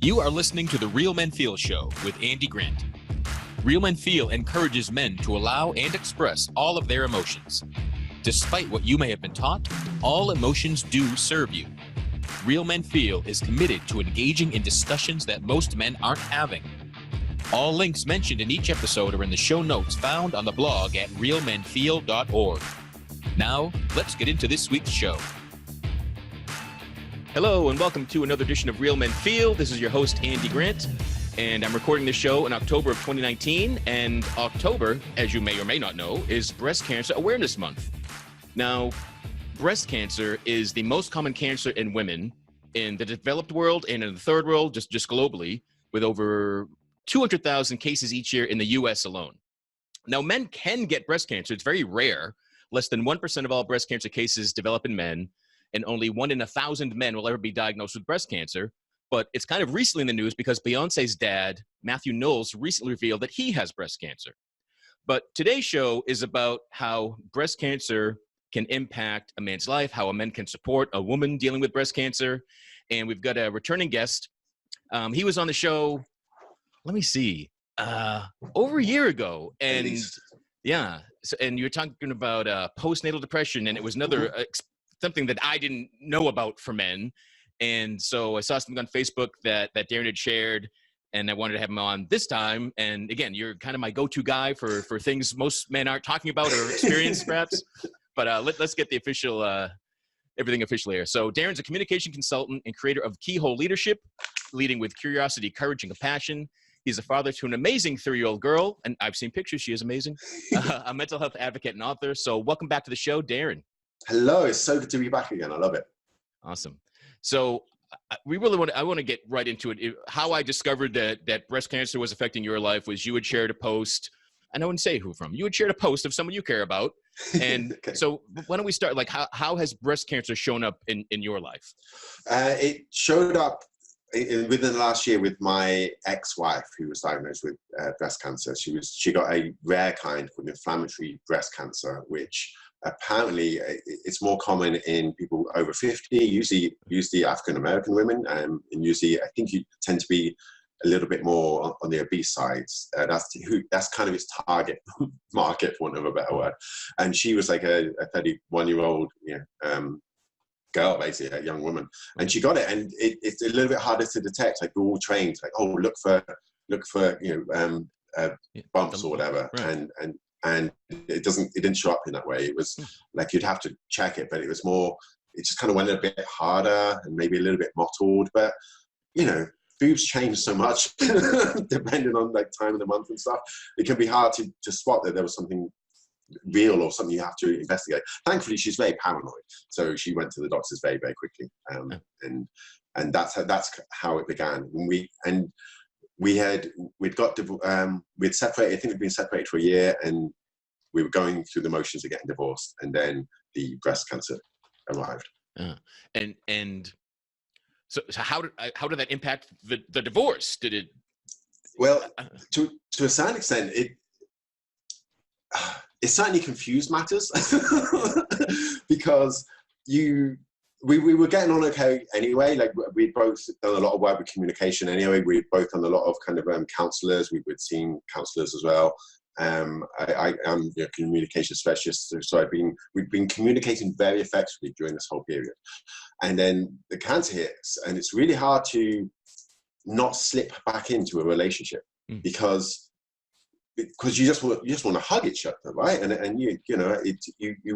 You are listening to the Real Men Feel Show with Andy Grant. Real Men Feel encourages men to allow and express all of their emotions. Despite what you may have been taught, all emotions do serve you. Real Men Feel is committed to engaging in discussions that most men aren't having. All links mentioned in each episode are in the show notes found on the blog at realmenfeel.org. Now, let's get into this week's show. Hello, and welcome to another edition of Real Men Feel. This is your host, Andy Grant, and I'm recording this show in October of 2019, and October, as you may or may not know, is Breast Cancer Awareness Month. Now, breast cancer is the most common cancer in women in the developed world and in the third world, just globally, with over 200,000 cases each year in the U.S. alone. Now, men can get breast cancer. It's very rare. Less than 1% of all breast cancer cases develop in men, and only 1 in 1,000 men will ever be diagnosed with breast cancer. But it's kind of recently in the news because Beyonce's dad, Matthew Knowles, recently revealed that he has breast cancer. But today's show is about how breast cancer can impact a man's life, how a man can support a woman dealing with breast cancer. And we've got a returning guest. He was on the show, let me see, over a year ago. And yeah, and you were talking about postnatal depression, and it was another something that I didn't know about for men. And so I saw something on Facebook that Darren had shared, and I wanted to have him on this time. And again, you're kind of my go-to guy for things most men aren't talking about or experience, perhaps. But let's get the official, everything official here. So Darren's a communication consultant and creator of Keyhole Leadership, leading with curiosity, courage, and compassion. He's a father to an amazing 3-year-old girl, and I've seen pictures. She is amazing. A mental health advocate and author. So welcome back to the show, Darren. Hello, it's so good to be back again. I love it. Awesome. So I want to get right into it. How I discovered that breast cancer was affecting your life was you had shared a post, and I wouldn't say who from. You had shared a post of someone you care about. And okay. So why don't we start, like, how has breast cancer shown up in your life? It showed up within the last year with my ex-wife, who was diagnosed with breast cancer. She got a rare kind called inflammatory breast cancer, which apparently it's more common in people over 50, usually African-American women, and usually I think you tend to be a little bit more on the obese sides. That's kind of its target market, for want of a better word. And she was like a 31-year-old girl, basically, a young woman, and she got it. And it's a little bit harder to detect. Like, we're all trained, like, oh, look for bumps or whatever, right. And it didn't show up in that way. It was like you'd have to check it, but it just kind of went a bit harder and maybe a little bit mottled. But boobs change so much depending on like time of the month and stuff. It can be hard to spot that there was something real or something you have to investigate. Thankfully, she's very paranoid, so she went to the doctors very, very quickly, and that's how it began. We'd separated. I think we'd been separated for a year, and we were going through the motions of getting divorced, and then the breast cancer arrived. And so how did that impact the divorce? Did it? Well, to a certain extent, it certainly confused matters because we were getting on okay anyway. Like, we'd both done a lot of work with communication anyway. We'd both done a lot of kind of counselors. We'd seen counselors as well. I'm a communication specialist, so we'd been communicating very effectively during this whole period. And then the cancer hits, and it's really hard to not slip back into a relationship because you just want to hug each other, right? And you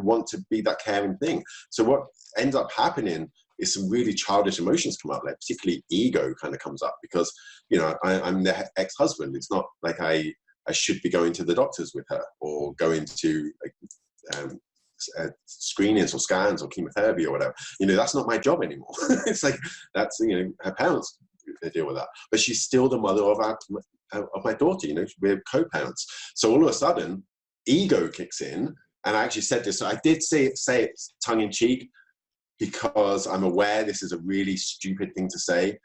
want to be that caring thing. So what ends up happening is some really childish emotions come up, like particularly ego kind of comes up because I'm the ex-husband. It's not like I should be going to the doctors with her or going to screenings or scans or chemotherapy or whatever. That's not my job anymore. It's like that's her parents, they deal with that, but she's still the mother of my daughter. We're co-parents. So all of a sudden, ego kicks in, and I actually said this. So I did say it tongue in cheek because I'm aware this is a really stupid thing to say,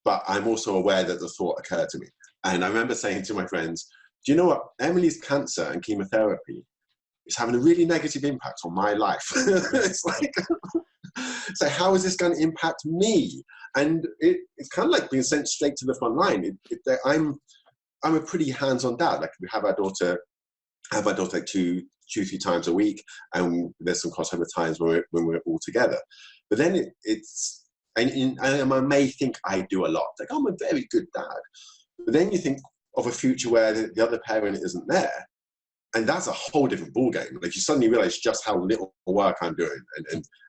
but I'm also aware that the thought occurred to me. And I remember saying to my friends, "Do you know what? Emily's cancer and chemotherapy is having a really negative impact on my life." It's like, so how is this going to impact me? And it's kind of like being sent straight to the front line. I'm a pretty hands-on dad. Like we have our daughter, like two, 3 times a week, and there's some crossover times when we're all together. But then and I may think I do a lot. Like I'm a very good dad. But then you think of a future where the other parent isn't there, and that's a whole different ballgame. Like you suddenly realize just how little work I'm doing,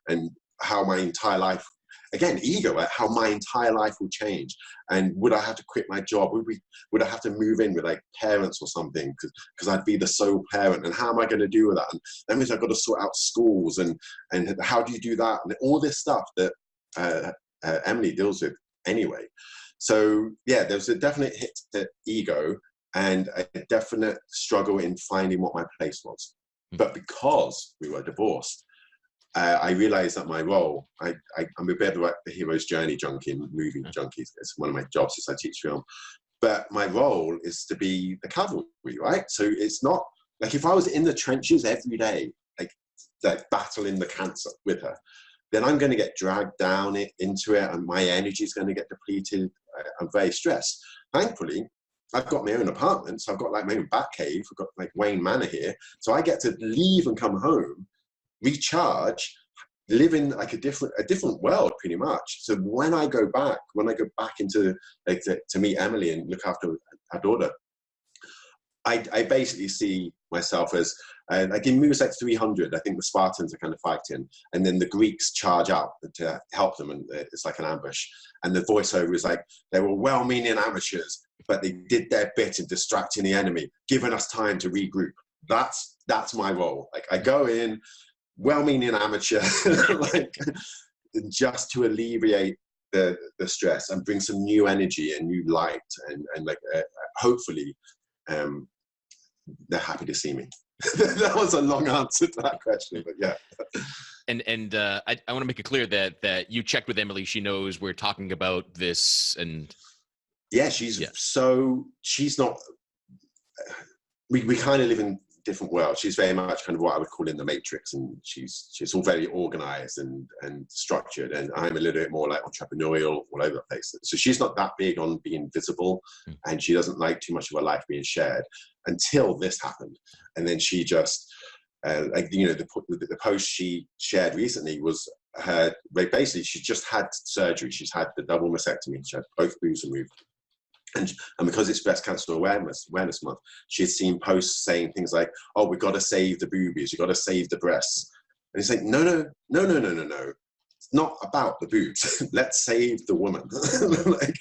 and how my entire life, again, ego, how my entire life will change. And would I have to quit my job? Would I have to move in with like parents or something? Because I'd be the sole parent. And how am I going to do with that? And that means I've got to sort out schools, and how do you do that? And all this stuff that Emily deals with anyway. So yeah, there's a definite hit to ego and a definite struggle in finding what my place was. But because we were divorced, I realized that my role, I'm a bit of the hero's journey junkie, movie junkie. It's one of my jobs is I teach film. But my role is to be the cavalry, right? So it's not, like if I was in the trenches every day, like battling the cancer with her, then I'm going to get dragged down into it, and my energy is going to get depleted. I'm very stressed. Thankfully, I've got my own apartment, so I've got like my own bat cave. I've got like Wayne Manor here, so I get to leave and come home, recharge, live in like a different world pretty much. So when I go back into like to meet Emily and look after our daughter, I basically see myself as like in movies like 300, I think the Spartans are kind of fighting, and then the Greeks charge up to help them, and it's like an ambush. And the voiceover is like, they were well-meaning amateurs, but they did their bit in distracting the enemy, giving us time to regroup. That's my role. Like I go in, well-meaning amateur, like just to alleviate the stress and bring some new energy and new light, and like hopefully they're happy to see me. That was a long answer to that question, but yeah. And I want to make it clear that you checked with Emily. She knows we're talking about this, and yeah, she's not. We kind of live in different worlds. She's very much kind of what I would call in the matrix, and she's all very organized and structured, and I'm a little bit more like entrepreneurial, all over the place. So she's not that big on being visible, and she doesn't like too much of her life being shared until this happened. And then she just like, you know, the post she shared recently was her, basically she just had surgery. She's had the double mastectomy. She had both boobs removed. And because it's Breast Cancer Awareness Month, she had seen posts saying things like, "Oh, we've got to save the boobies. We've got to save the breasts." And it's like, no. It's not about the boobs. Let's save the woman. Like,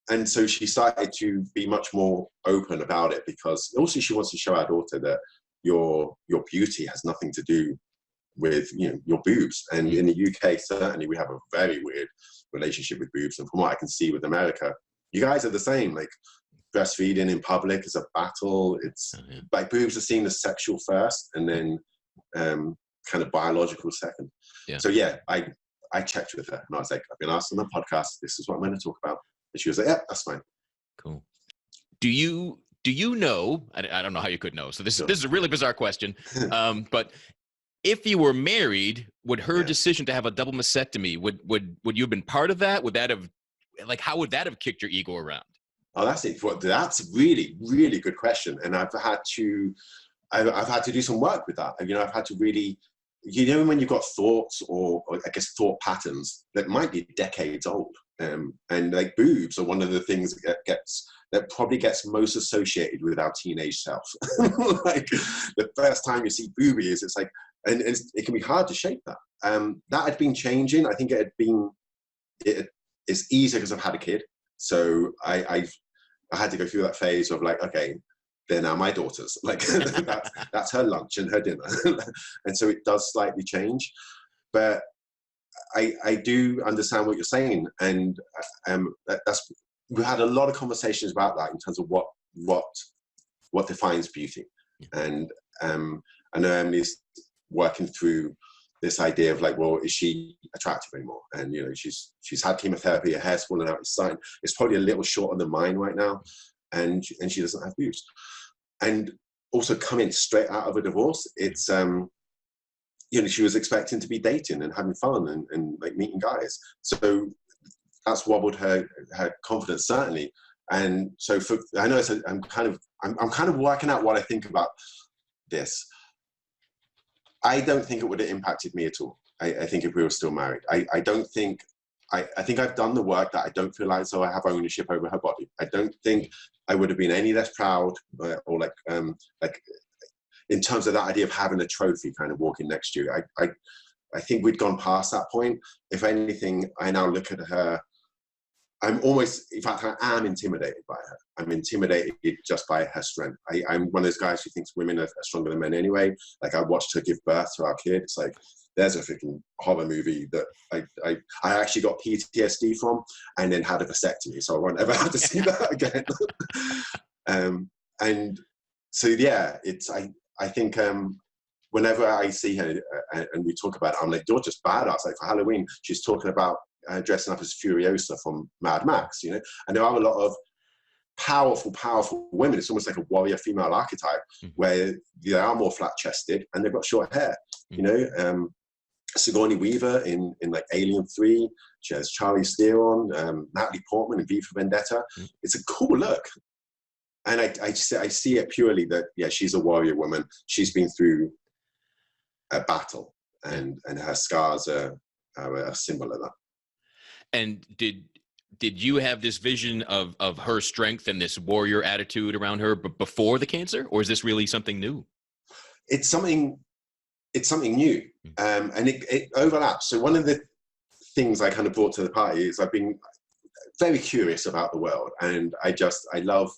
and so she started to be much more open about it, because also she wants to show our daughter that your beauty has nothing to do with, you know, your boobs. And in the UK, certainly we have a very weird relationship with boobs. And from what I can see with America, you guys are the same. Like breastfeeding in public is a battle. It's like boobs are seen as sexual first, and then kind of biological second. Yeah. So yeah, I checked with her, and I was like, I've been asked on the podcast, this is what I'm going to talk about. And she was like, yeah, that's fine. Cool. Do you know, I don't know how you could know, so this is a really bizarre question, but if you were married, would her decision to have a double mastectomy, would you have been part of that? Would that have, like, how would that have kicked your ego around? Oh, that's it. That's a really, really good question. And I've had to do some work with that. You know, I've had to really, you know, when you've got thoughts or I guess thought patterns that might be decades old, and like boobs are one of the things that probably gets most associated with our teenage self. Like the first time you see boobies, it's like, and it can be hard to shake that. That had been changing. I think it's easier because I've had a kid. So I had to go through that phase of like, okay, they're now my daughters. Like that's her lunch and her dinner. And so it does slightly change. But I do understand what you're saying. And we had a lot of conversations about that in terms of what defines beauty. And I know Emily's working through this idea of like, well, is she attractive anymore? And, you know, she's had chemotherapy, her hair's falling out, it's probably a little shorter than mine right now. And she doesn't have boobs. And also coming straight out of a divorce, it's, you know, she was expecting to be dating and having fun and like meeting guys. So that's wobbled her confidence, certainly. And so I know I'm kind of working out what I think about this. I don't think it would have impacted me at all. I think if we were still married, I don't think, I think I've done the work that I don't feel like, so I have ownership over her body. I don't think I would have been any less proud or like in terms of that idea of having a trophy kind of walking next to you. I think we'd gone past that point. If anything, I now look at her, I'm almost, in fact, I am intimidated by her. I'm intimidated just by her strength. I'm one of those guys who thinks women are stronger than men anyway. Like, I watched her give birth to our kid. It's like, there's a freaking horror movie that I actually got PTSD from and then had a vasectomy, so I won't ever have to see that again. And so, yeah, I think whenever I see her and we talk about it, I'm like, you're just badass. Like, for Halloween, she's talking about dressing up as Furiosa from Mad Max, you know? And there are a lot of powerful women. It's almost like a warrior female archetype where they are more flat-chested and they've got short hair, you know? Sigourney Weaver in like Alien 3, she has Charlize Theron, Natalie Portman in V for Vendetta. It's a cool look. And I see it purely that, yeah, she's a warrior woman. She's been through a battle and her scars are a symbol of that. And did you have this vision of her strength and this warrior attitude around her before the cancer, or is this really something new? It's something new, and it overlaps. So one of the things I kind of brought to the party is I've been very curious about the world, and I just love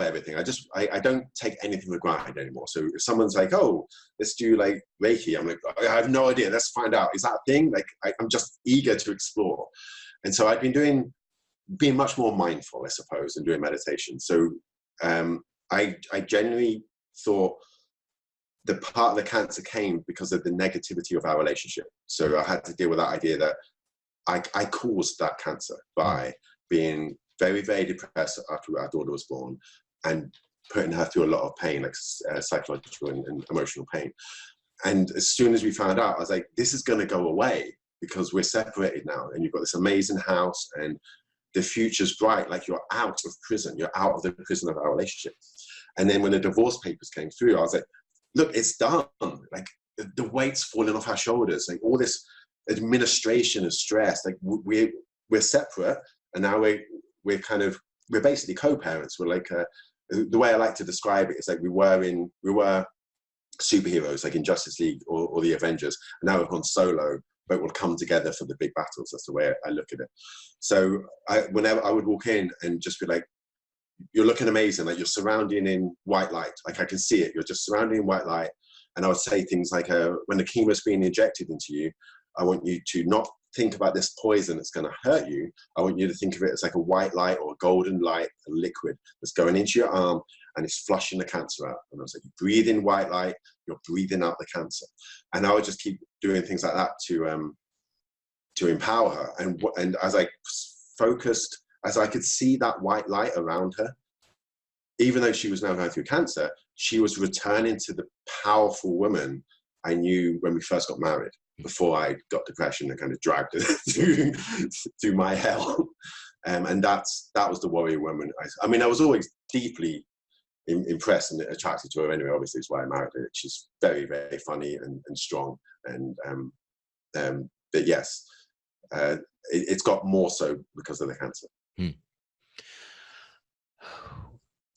everything. I don't take anything for granted anymore. So if someone's like, oh, let's do like Reiki, I'm like, I have no idea. Let's find out. Is that a thing? Like, I'm just eager to explore. And so I've been being much more mindful, I suppose, and doing meditation. So I genuinely thought the part of the cancer came because of the negativity of our relationship. So I had to deal with that idea that I caused that cancer by being very, very depressed after our daughter was born and putting her through a lot of pain, like psychological and emotional pain. And as soon as we found out, I was like, this is going to go away because we're separated now and you've got this amazing house and the future's bright. Like, you're out of prison. You're out of the prison of our relationship. And then when the divorce papers came through, I was like, look, it's done. Like, the weight's falling off our shoulders. Like, all this administration and stress, like we're separate and now we're basically co-parents. We're like, the way I like to describe it is like we were superheroes, like in Justice League or the Avengers, and now we've gone solo, but we'll come together for the big battles. That's the way I look at it. So whenever I would walk in and just be like, you're looking amazing, like you're surrounding in white light, like I can see it, you're just surrounding in white light. And I would say things like, when the chemo is being injected into you, I want you to not think about this poison that's going to hurt you. I want you to think of it as like a white light or a golden light, a liquid that's going into your arm and it's flushing the cancer out. And I was like, you breathe in white light, you're breathing out the cancer. And I would just keep doing things like that to empower her. And as I focused, as I could see that white light around her, even though she was now going through cancer, she was returning to the powerful woman I knew when we first got married, before I got depression and kind of dragged her through my hell. And that was the warrior woman. I mean, I was always deeply impressed and attracted to her anyway. Obviously, it's why I married her. She's very, very funny and strong. And but yes, it's got more so because of the cancer.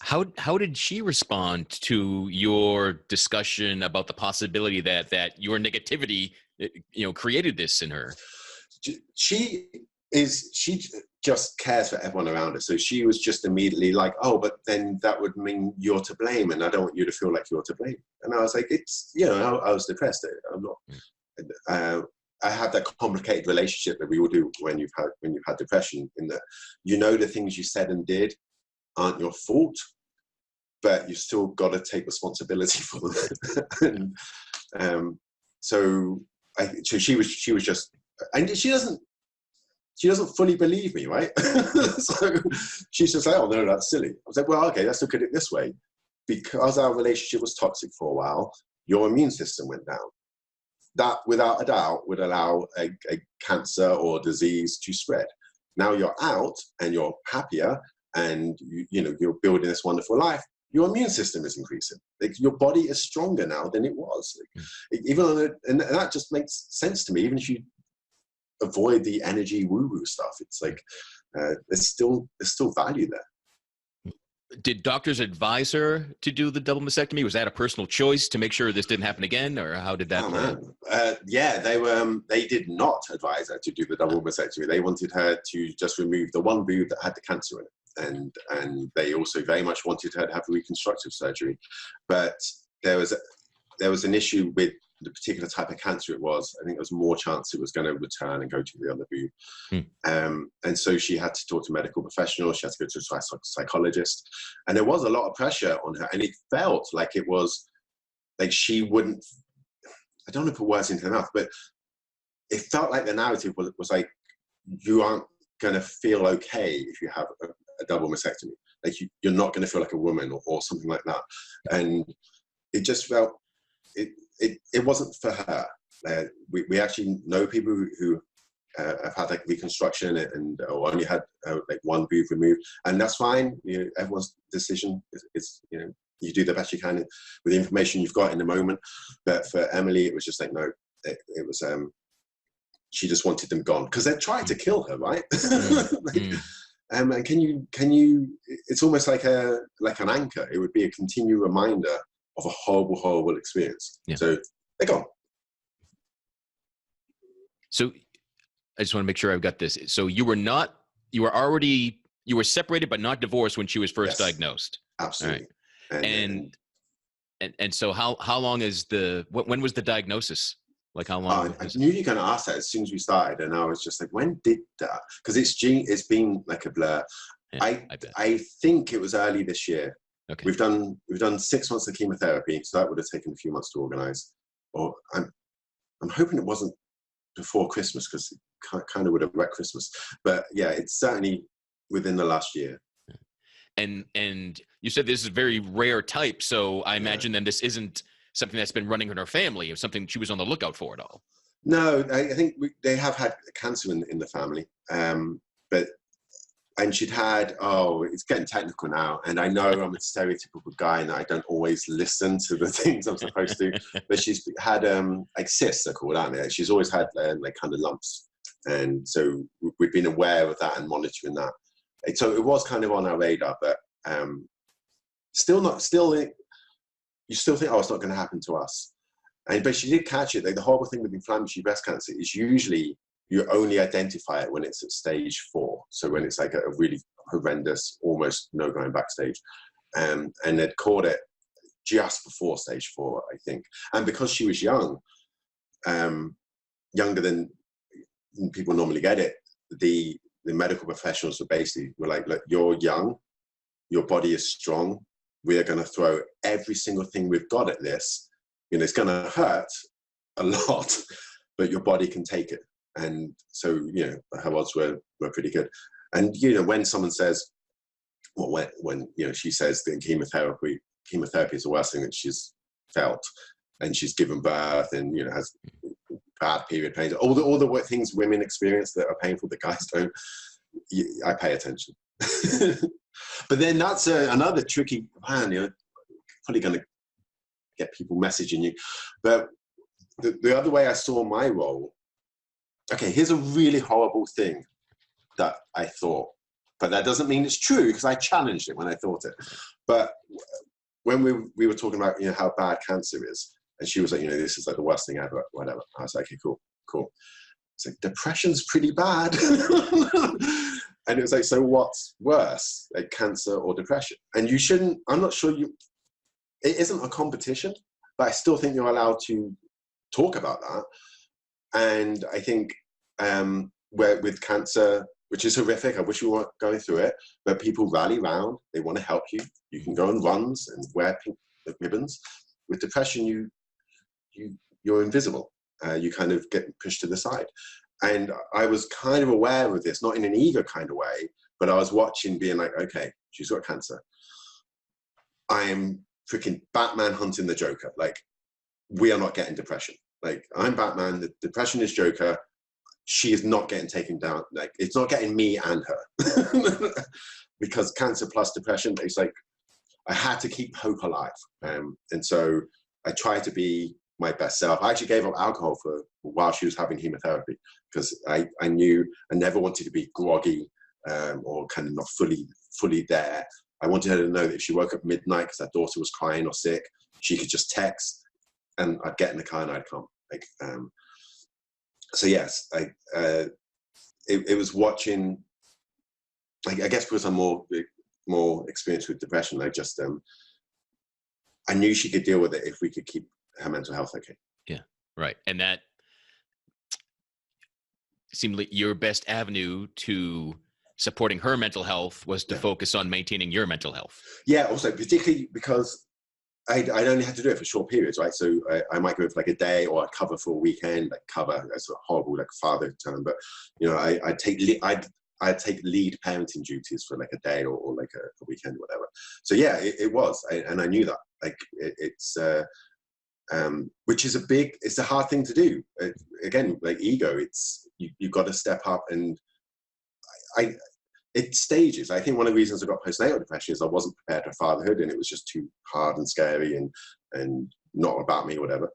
How did she respond to your discussion about the possibility that your negativity, created this in her? She just cares for everyone around her. So she was just immediately like, oh, but then that would mean you're to blame, and I don't want you to feel like you're to blame. And I was like, it's, I was depressed. I'm not. I had that complicated relationship that we all do when you've had depression, in that the things you said and did aren't your fault, but you still got to take responsibility for them. And so she was just, and she doesn't fully believe me, right? So she's just like, oh no, that's silly. I was like, well, okay, let's look at it this way. Because our relationship was toxic for a while, your immune system went down. that without a doubt would allow a cancer or disease to spread. Now you're out and you're happier and you're building this wonderful life. Your immune system is increasing. Like, your body is stronger now than it was. Like, and that just makes sense to me. Even if you avoid the energy woo-woo stuff, it's like there's still value there. Did doctors advise her to do the double mastectomy? Was that a personal choice to make sure this didn't happen again, or how did that play? Yeah, they did not advise her to do the double mastectomy. They wanted her to just remove the one boob that had the cancer in it, and they also very much wanted her to have reconstructive surgery. But there was an issue with the particular type of cancer it was. I think there was more chance it was going to return and go to the other boob. And so she had to talk to medical professionals. She had to go to a psychologist. And there was a lot of pressure on her. And it felt like it was like she wouldn't, I don't want to put words into her mouth, but it felt like the narrative was like, you aren't going to feel okay if you have a double mastectomy. Like you're not going to feel like a woman or something like that. And it just felt, it wasn't for her. We actually know people who have had like reconstruction and or only had like one boob removed, and that's fine. Everyone's decision is you do the best you can with the information you've got in the moment. But for Emily, it was just like no, it was she just wanted them gone because they tried to kill her, right? And can you? It's almost like an anchor. It would be a continual reminder of a horrible experience. Yeah. So they're gone. So I just want to make sure I've got this. So you were separated but not divorced when she was first diagnosed. Absolutely. Right. And so how long is when was the diagnosis? Like how long? I knew you were going to ask that as soon as we started, and I was just like, when did that? Because it's been like a blur. Yeah, I think it was early this year. Okay. We've done 6 months of chemotherapy, so that would have taken a few months to organise. Or I'm hoping it wasn't before Christmas because it kind of would have wrecked Christmas. But yeah, it's certainly within the last year. And you said this is a very rare type, so I imagine then this isn't something that's been running in her family, or something she was on the lookout for at all. No, I think they have had cancer in the family, but. And she'd had, it's getting technical now. And I know I'm a stereotypical guy and I don't always listen to the things I'm supposed to, but she's had like cysts, they're called, aren't they? She's always had like kind of lumps. And so we've been aware of that and monitoring that. And so it was kind of on our radar, but you still think, it's not going to happen to us. But she did catch it. Like the horrible thing with inflammatory breast cancer is usually you only identify it when it's at stage 4. So when it's like a really horrendous, almost no going back stage. And they'd caught it just before stage 4, I think. And because she was young, younger than people normally get it, the medical professionals were like, look, you're young, your body is strong. We are going to throw every single thing we've got at this. It's going to hurt a lot, but your body can take it. And so, her odds were pretty good. And, when someone says, when she says that chemotherapy is the worst thing that she's felt, and she's given birth and, has bad period pains, all the things women experience that are painful that guys don't, I pay attention. But then that's another tricky, man, probably going to get people messaging you. But the other way I saw my role, okay, here's a really horrible thing that I thought, but that doesn't mean it's true because I challenged it when I thought it. But when we were talking about, how bad cancer is, and she was like, this is like the worst thing ever, whatever. I was like, okay, cool. It's like, depression's pretty bad. And it was like, so what's worse, like cancer or depression? And you shouldn't, I'm not sure it isn't a competition, but I still think you're allowed to talk about that. And I think where with cancer, which is horrific, I wish we weren't going through it, but people rally round, they want to help you. You can go on runs and wear pink ribbons. With depression, you're invisible. You kind of get pushed to the side. And I was kind of aware of this, not in an ego kind of way, but I was watching being like, okay, she's got cancer. I am freaking Batman hunting the Joker. Like, we are not getting depression. Like, I'm Batman, the depression is Joker. She is not getting taken down. Like, it's not getting me and her. Because cancer plus depression, it's like, I had to keep hope alive. And so I tried to be my best self. I actually gave up alcohol while she was having chemotherapy, because I knew I never wanted to be groggy or kind of not fully there. I wanted her to know that if she woke up midnight because her daughter was crying or sick, she could just text and I'd get in the car and I'd come. Like, so yes, it was watching, like, I guess because I'm more experienced with depression, I just, I knew she could deal with it if we could keep her mental health okay. Yeah, right. And that seemed like your best avenue to supporting her mental health was to focus on maintaining your mental health. Yeah, also particularly because I'd only had to do it for short periods, right? So I might go for like a day, or I'd cover for a weekend, like cover. That's a horrible like father term, but you know, I'd take lead parenting duties for like a day or like a weekend, or whatever. So yeah, it was, and I knew that. Like it's which is it's a hard thing to do. Again, like ego, it's you've got to step up, and it stages. I think one of the reasons I got postnatal depression is I wasn't prepared for fatherhood, and it was just too hard and scary and not about me, or whatever.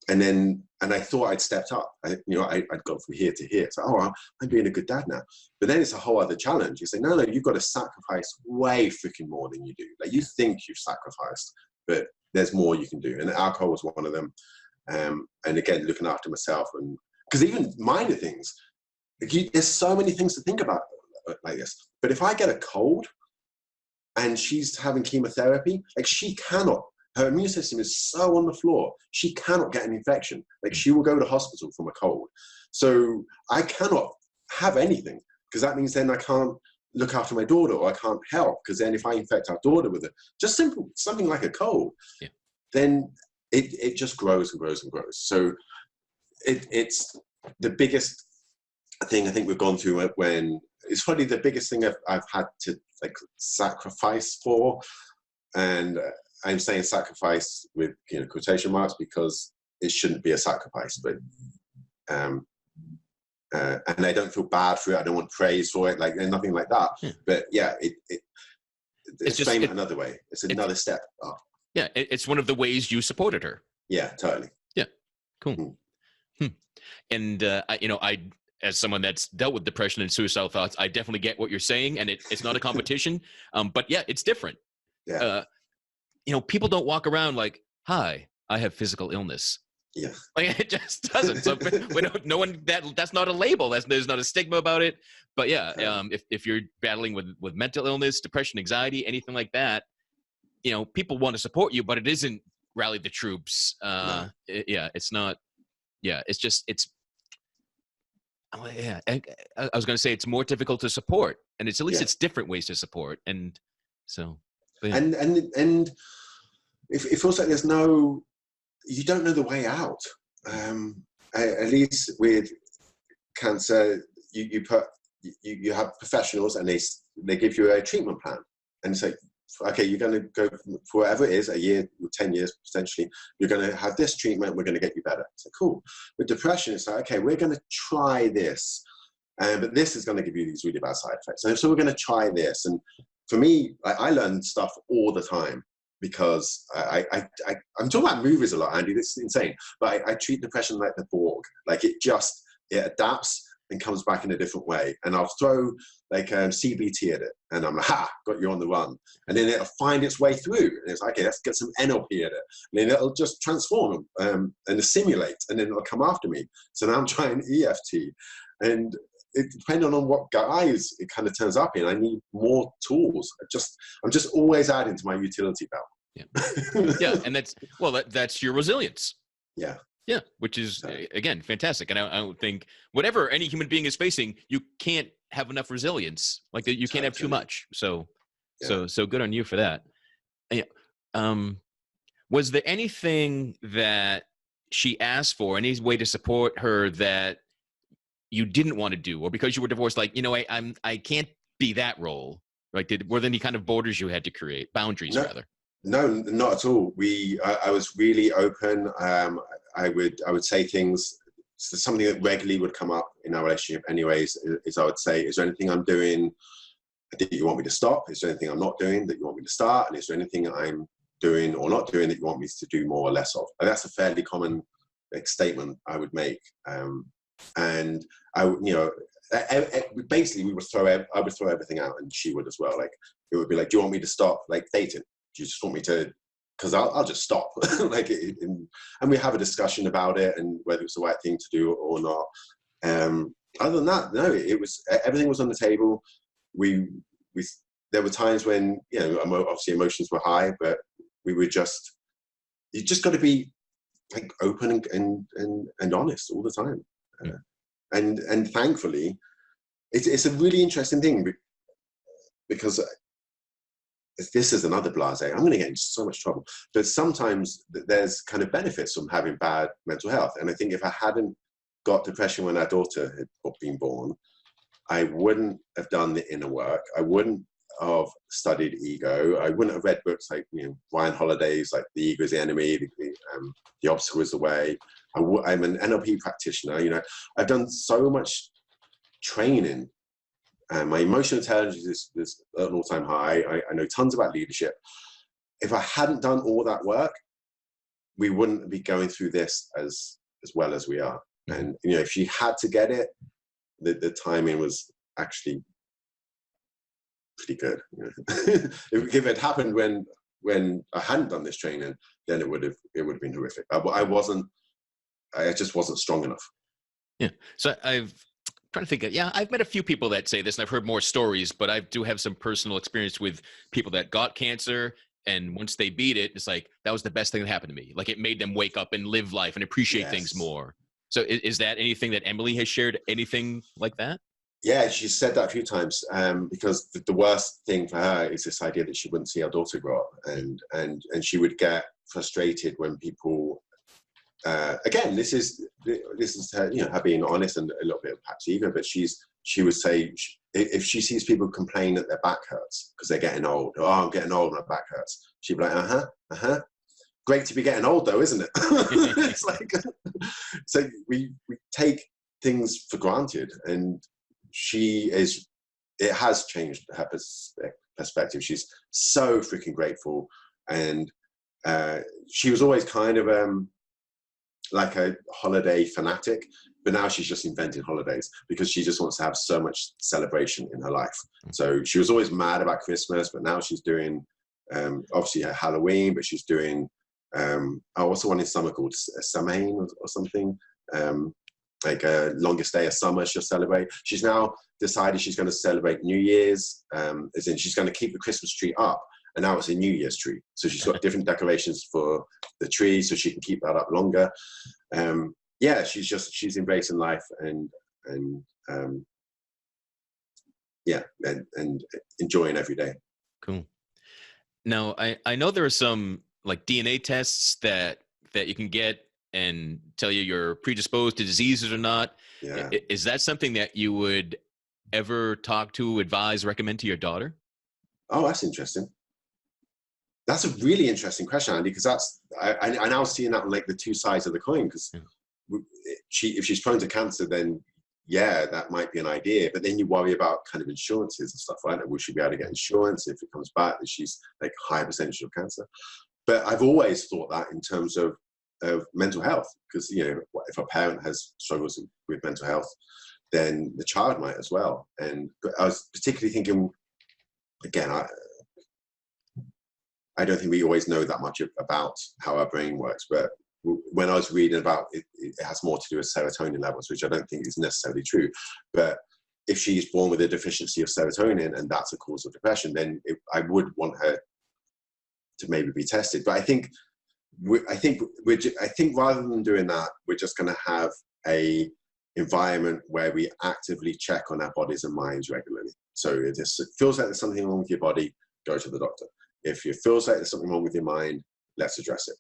And I thought I'd stepped up. I'd gone from here to here. So, I'm being a good dad now. But then it's a whole other challenge. You say, no, you've got to sacrifice way freaking more than you do. Like, you think you've sacrificed, but there's more you can do. And alcohol was one of them. And again, looking after myself, and because even minor things, like there's so many things to think about like this. But if I get a cold and she's having chemotherapy, like her immune system is so on the floor, she cannot get an infection. Like, she will go to hospital from a cold. So I cannot have anything, because that means then I can't look after my daughter, or I can't help, because then if I infect our daughter with something like a cold, then it just grows and grows and grows. So it's the biggest thing I think we've gone through, when it's probably the biggest thing I've had to like sacrifice for. And I'm saying sacrifice with quotation marks, because it shouldn't be a sacrifice, but and I don't feel bad for it. I don't want praise for it, like nothing like that. But yeah, it's just another way. It's another step up. Yeah, it's one of the ways you supported her. Yeah, totally. Yeah, cool. And I, as someone that's dealt with depression and suicidal thoughts, I definitely get what you're saying, and it's not a competition. But yeah, it's different. Yeah. People don't walk around like, "Hi, I have physical illness." Yeah. Like, it just doesn't. So no one, that's not a label. There's not a stigma about it. But yeah, if you're battling with mental illness, depression, anxiety, anything like that, people want to support you, but it isn't rally the troops. No. It's not. Yeah, it's just I was going to say it's more difficult to support, and it's at least it's different ways to support, and so. Yeah. And it feels like you don't know the way out. At least with cancer, you have professionals, and they give you a treatment plan, and say, okay, you're going to go for whatever it is, a year, 10 years potentially, you're going to have this treatment, we're going to get you better. So cool. With depression, it's like, okay, we're going to try this, but this is going to give you these really bad side effects. So we're going to try this. And for me, I learn stuff all the time, because I'm talking about movies a lot, Andy. This is insane. But I treat depression like the Borg. Like, it adapts and comes back in a different way. And I'll throw like CBT at it, and I'm like, got you on the run. And then it'll find its way through. And it's like, okay, let's get some NLP at it. And then it'll just transform and assimilate, and then it'll come after me. So now I'm trying EFT. And it depending on what guise it kind of turns up in, I need more tools. I'm just always adding to my utility belt. Yeah. Yeah. And that's your resilience. Yeah. Yeah. Which is, again, fantastic. And I don't think whatever any human being is facing, you can't have enough resilience. Like, you can't have too much. So good on you for that. Was there anything that she asked for, any way to support her that you didn't want to do, or because you were divorced, like, I can't be that role? Like, were there any kind of boundaries you had to create? Boundaries, rather? No, not at all. I was really open. I would say things. So something that regularly would come up in our relationship, anyways, is I would say, "Is there anything I'm doing that you want me to stop? Is there anything I'm not doing that you want me to start? And is there anything I'm doing or not doing that you want me to do more or less of?" And that's a fairly common statement I would make. And I, basically I would throw everything out, and she would as well. Like, it would be like, "Do you want me to stop like dating? Do you just want me to?" Because I'll just stop. And we have a discussion about it and whether it's the right thing to do or not. Other than that, no, it was, everything was on the table. There were times when, obviously emotions were high, but you just got to be like open and honest all the time. And thankfully, it's a really interesting thing, because this is another blase. I'm going to get into so much trouble. But sometimes there's kind of benefits from having bad mental health. And I think if I hadn't got depression when our daughter had been born, I wouldn't have done the inner work. I wouldn't have studied ego. I wouldn't have read books like, Ryan Holiday's, like The Ego is the Enemy, The Obstacle is the Way. I'm an NLP practitioner. I've done so much training. My emotional intelligence is at an all-time high. I know tons about leadership. If I hadn't done all that work, we wouldn't be going through this as well as we are. And if she had to get it, the timing was actually pretty good. If it had happened when I hadn't done this training, then it would have been horrific. I just wasn't strong enough. Yeah. So trying to think of, I've met a few people that say this, and I've heard more stories, but I do have some personal experience with people that got cancer, and once they beat it, it's like, that was the best thing that happened to me. Like, it made them wake up and live life and appreciate things more. So is that anything that Emily has shared, anything like that? Yeah, she said that a few times, because the worst thing for her is this idea that she wouldn't see her daughter grow up, and she would get frustrated when people, again, this is her, her being honest and a little bit of perhaps ego, but she would say, if she sees people complain that their back hurts because they're getting old, "Oh, I'm getting old, my back hurts," she'd be like, great to be getting old though, isn't it? It's like, so we take things for granted, and it has changed her perspective. She's so freaking grateful, and she was always kind of like a holiday fanatic, but now she's just inventing holidays because she just wants to have so much celebration in her life. So she was always mad about Christmas, but now she's doing obviously her Halloween, but she's doing what's the one in summer called? Samhain or something? Like a longest day of summer she'll celebrate. She's now decided she's going to celebrate New Year's, as in she's going to keep the Christmas tree up, and now it's a New Year's tree. So she's got different decorations for the tree so she can keep that up longer. She's embracing life and enjoying every day. Cool. Now, I know there are some like DNA tests that you can get and tell you're predisposed to diseases or not. Yeah. Is that something that you would ever talk to, advise, recommend to your daughter? Oh, that's interesting. That's a really interesting question, Andy, because I now seeing that on like the two sides of the coin, because if she's prone to cancer, then that might be an idea, but then you worry about kind of insurances and stuff, right? Like, will she be able to get insurance if it comes back that she's like high percentage of cancer? But I've always thought that in terms of mental health, because if a parent has struggles with mental health, then the child might as well. And I was particularly thinking, again, I don't think we always know that much about how our brain works, but when I was reading about it, it has more to do with serotonin levels, which I don't think is necessarily true. But if she's born with a deficiency of serotonin and that's a cause of depression, then I would want her to maybe be tested. But I think rather than doing that, we're just going to have a environment where we actively check on our bodies and minds regularly. So if it feels like there's something wrong with your body, go to the doctor. If it feels like there's something wrong with your mind, let's address it.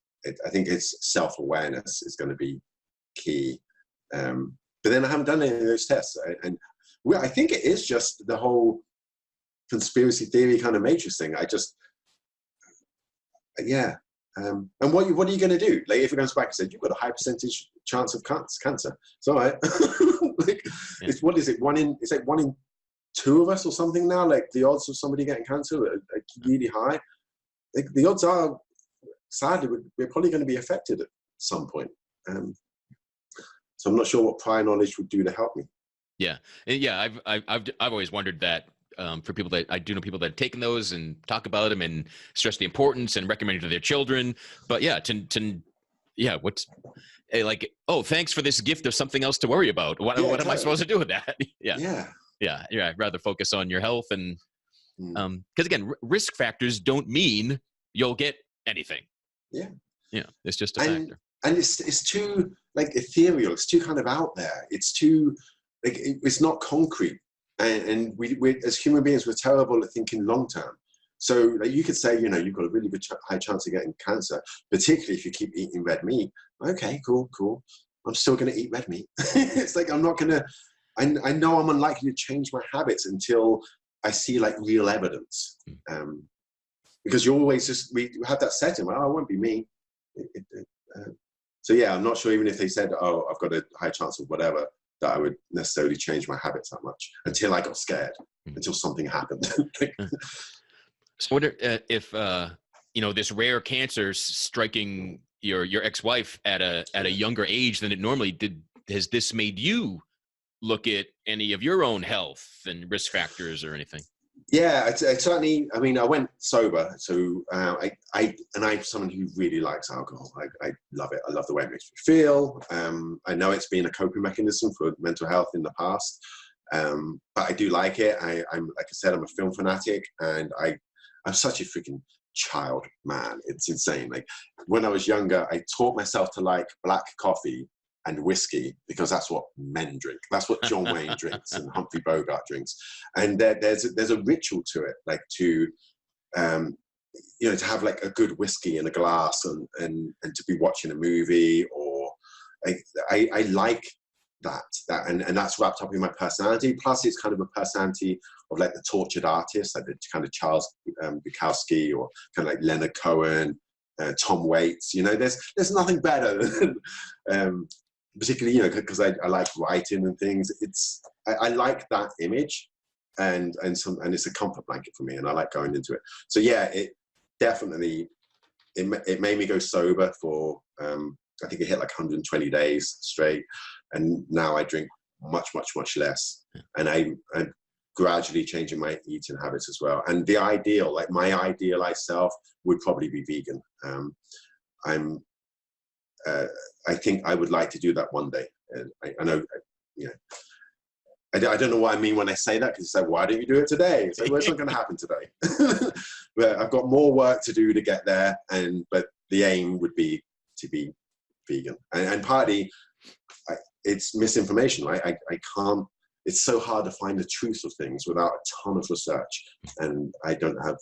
I think it's self-awareness is going to be key. But then I haven't done any of those tests. And I think it is just the whole conspiracy theory kind of matrix thing. yeah. And what are you going to do? Like, if it comes back and said, you've got a high percentage chance of cancer. It's all right. Like, it's, what is it? It's like 1 in 2 of us or something now. Like, the odds of somebody getting cancer are really high. Like, the odds are, sadly, we're probably going to be affected at some point. So I'm not sure what prior knowledge would do to help me. Yeah, yeah. I've always wondered that. For people that I do know, people that have taken those and talk about them and stress the importance and recommend it to their children. But yeah, what's like? Oh, thanks for this gift of something else to worry about. What am I supposed to do with that? Yeah. I'd rather focus on your health and because again, risk factors don't mean you'll get anything. Yeah, it's just a factor. And it's too like ethereal. It's too kind of out there. It's too like it's not concrete. And we as human beings, we're terrible at thinking long term. So like, you could say, you've got a really good high chance of getting cancer, particularly if you keep eating red meat. Okay, cool. I'm still going to eat red meat. It's like I'm not going to. I know I'm unlikely to change my habits until I see like real evidence. Because you always we have that setting. Well, it won't be me. So yeah, I'm not sure even if they said, oh, I've got a high chance of whatever, that I would necessarily change my habits that much until I got scared, until something happened. So I wonder if this rare cancer striking your ex-wife at a younger age than it normally did, has this made you look at any of your own health and risk factors or anything? Yeah, it certainly. I mean, I went sober, so I'm someone who really likes alcohol. I love it. I love the way it makes me feel. I know it's been a coping mechanism for mental health in the past, but I do like it. I'm like I said, I'm a film fanatic, and I'm such a freaking child, man. It's insane. Like when I was younger, I taught myself to like black coffee and whiskey because that's what men drink. That's what John Wayne drinks and Humphrey Bogart drinks. And there's a ritual to it, like to to have like a good whiskey in a glass and to be watching a movie, or I like that and that's wrapped up in my personality. Plus it's kind of a personality of like the tortured artist, like the kind of Charles Bukowski or kind of like Leonard Cohen, Tom Waits. There's nothing better than particularly because I like writing and things. I like that image, and it's a comfort blanket for me, and I like going into it. So yeah, it definitely it made me go sober for I think it hit like 120 days straight, and now I drink much less, and I'm gradually changing my eating habits as well. And the ideal, like my idealized self, would probably be vegan. I think I would like to do that one day. And I know, I don't know what I mean when I say that, because it's like, why don't you do it today? It's like, well, it's not going to happen today. But I've got more work to do to get there. But the aim would be to be vegan. And partly, it's misinformation, right? I can't, it's so hard to find the truth of things without a ton of research. And I don't have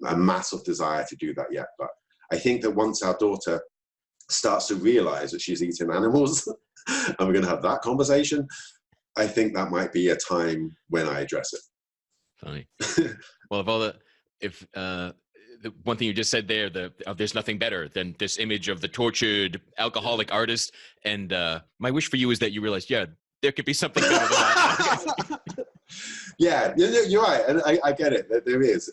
a massive desire to do that yet. But I think that once our daughter starts to realize that she's eating animals and we're going to have that conversation, I think that might be a time when I address it. Funny. Well, the one thing you just said there, there's nothing better than this image of the tortured alcoholic artist. And my wish for you is that you realize, there could be something better than that. Yeah, you're right. And I get it. There is.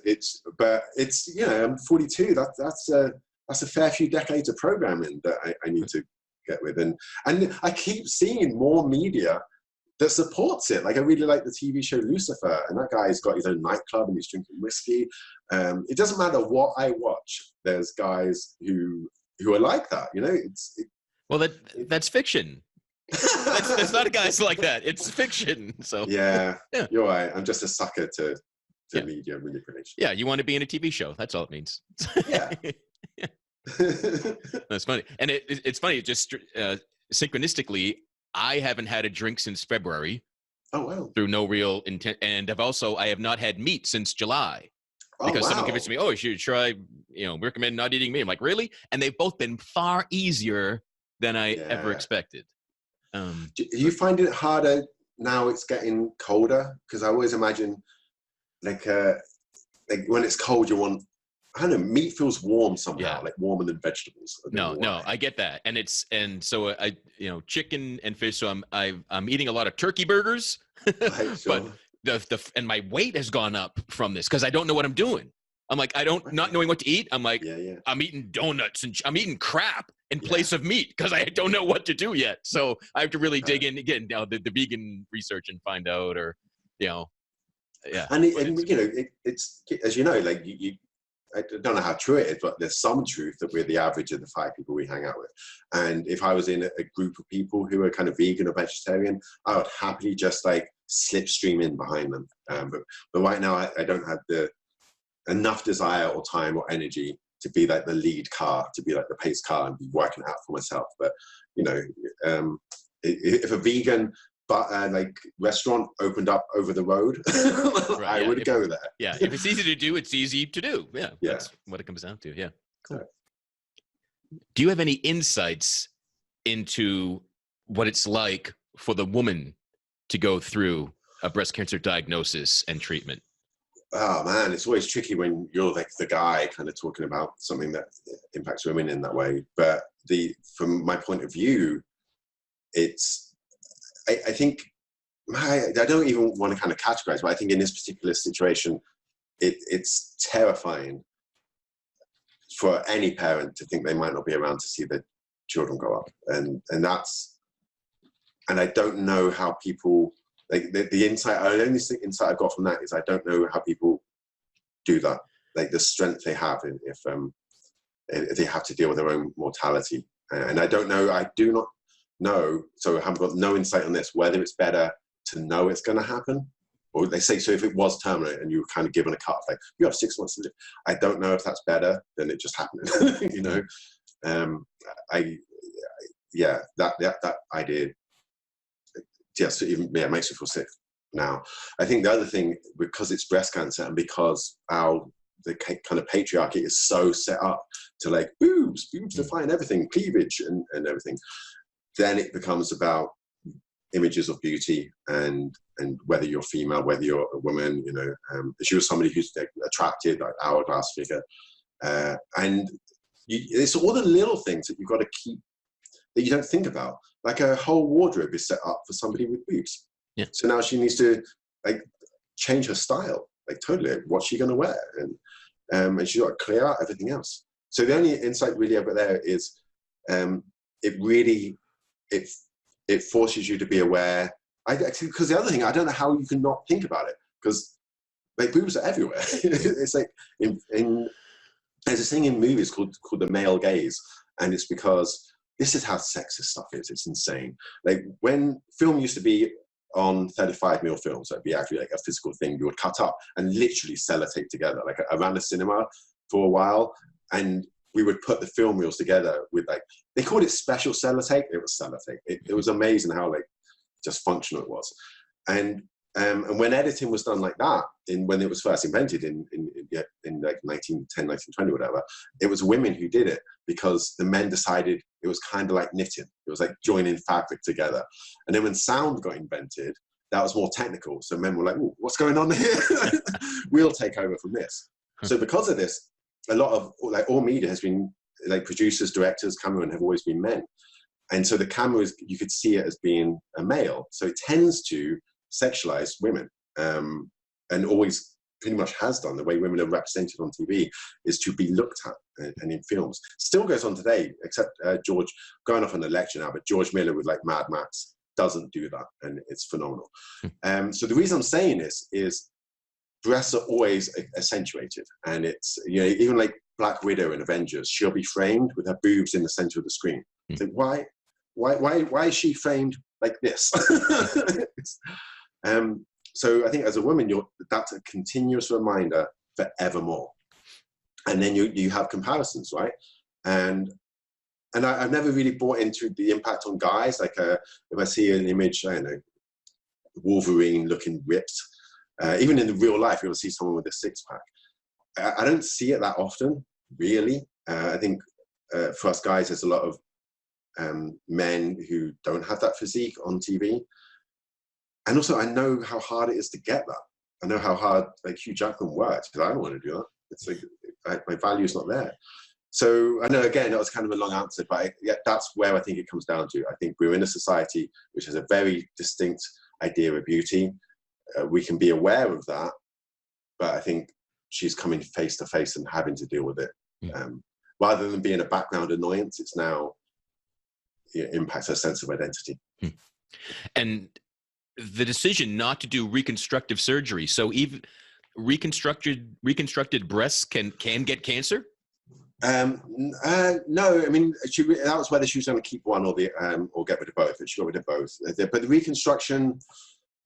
But I'm 42. That's a fair few decades of programming that I need to get with. And I keep seeing more media that supports it. Like I really like the TV show Lucifer, and that guy's got his own nightclub and he's drinking whiskey. It doesn't matter what I watch. There's guys who are like that. That's fiction. There's not guys like that. It's fiction. So yeah, you're right. I'm just a sucker to media manipulation. Yeah, you want to be in a TV show. That's all it means. Yeah. That's funny. And it's funny, just synchronistically, I haven't had a drink since February. Oh, wow. Through no real intent. And I have not had meat since July. Because someone convinced me, you should try, recommend not eating meat. I'm like, really? And they've both been far easier than I ever expected. Do you find it harder now it's getting colder? Because I always imagine like when it's cold, you want I don't know, meat feels warm somehow, Yeah. like warmer than vegetables. No, I get that. And so I, chicken and fish. So I'm eating a lot of turkey burgers, Right, but sure. and my weight has gone up from this because I don't know what I'm doing. I'm like, not knowing what to eat. I'm like, Yeah. I'm eating donuts and I'm eating crap in Yeah. place of meat because I don't know what to do yet. So I have to really dig in again now the vegan research and find out, or, yeah. And it's, as you know, like I don't know how true it is, but there's some truth that we're the average of the 5 people we hang out with. And if I was in a group of people who are kind of vegan or vegetarian, I would happily just like slipstream in behind them. But right now I don't have enough desire or time or energy to be like the lead car, to be like the pace car and be working out for myself. But, if a vegan like restaurant opened up over the road, I would go there. Yeah, if it's easy to do, it's easy to do. Yeah, that's what it comes down to. Yeah, cool. Right. Do you have any insights into what it's like for the woman to go through a breast cancer diagnosis and treatment? Oh man, it's always tricky when you're like the guy kind of talking about something that impacts women in that way. But from my point of view, I think I don't even want to kind of categorize, but I think in this particular situation, it's terrifying for any parent to think they might not be around to see their children grow up, and I don't know how people like the insight. The only insight I got from that is I don't know how people do that, like the strength they have if they have to deal with their own mortality, and I don't know. I do not know, so I haven't got no insight on this, whether it's better to know it's going to happen, or they say, so if it was terminal and you were kind of given a cut, like you have 6 months to live, I don't know if that's better than it just happening. That idea just even makes me feel sick now. I think the other thing, because it's breast cancer and because the kind of patriarchy is so set up to like boobs define everything, cleavage and everything, then it becomes about images of beauty and whether you're female, whether you're a woman, if you're somebody who's attracted, like hourglass figure, and it's all the little things that you've got to keep that you don't think about. Like a whole wardrobe is set up for somebody with boobs. Yeah. So now she needs to like change her style, like totally. What's she going to wear? And she's got to clear out everything else. So the only insight really over there is it forces you to be aware. Because the other thing, I don't know how you can not think about it, because like boobs are everywhere. It's like there's a thing in movies called the male gaze, and it's because this is how sexist stuff is. It's insane. Like when film used to be on 35mm films, that'd be actually like a physical thing you would cut up and literally sellotape together. Like I ran a cinema for a while, and we would put the film reels together with like, they called it special sellotape. It was sellotape. It was amazing how like just functional it was. And when editing was done like that, when it was first invented in like 1910, 1920, whatever, it was women who did it because the men decided it was kind of like knitting. It was like joining fabric together. And then when sound got invented, that was more technical. So men were like, what's going on here? We'll take over from this. So because of this, a lot of like all media has been like producers, directors, cameramen have always been men. And so the cameras, you could see it as being a male. So it tends to sexualize women, and always pretty much has done. The way women are represented on TV is to be looked at, and in films. Still goes on today, except George, going off on a lecture now, but George Miller with like Mad Max doesn't do that, and it's phenomenal. So the reason I'm saying this is breasts are always accentuated, and it's, even like Black Widow in Avengers, she'll be framed with her boobs in the center of the screen. It's like, why is she framed like this? So I think as a woman, that's a continuous reminder forevermore. And then you have comparisons, right? And I've never really bought into the impact on guys. Like if I see an image, I don't know, Wolverine looking ripped, even in the real life, you'll see someone with a six-pack. I don't see it that often, really. I think for us guys, there's a lot of men who don't have that physique on TV. And also, I know how hard it is to get that. I know how hard like Hugh Jackman works, because I don't want to do that. It's like my value is not there. So I know, again, that was kind of a long answer, but yeah, that's where I think it comes down to. I think we're in a society which has a very distinct idea of beauty. We can be aware of that, but I think she's coming face to face and having to deal with it. Rather than being a background annoyance, it's now impacts her sense of identity. And the decision not to do reconstructive surgery. So even reconstructed breasts can get cancer? No, I mean, that was whether she was going to keep one or get rid of both. And she got rid of both. But the reconstruction,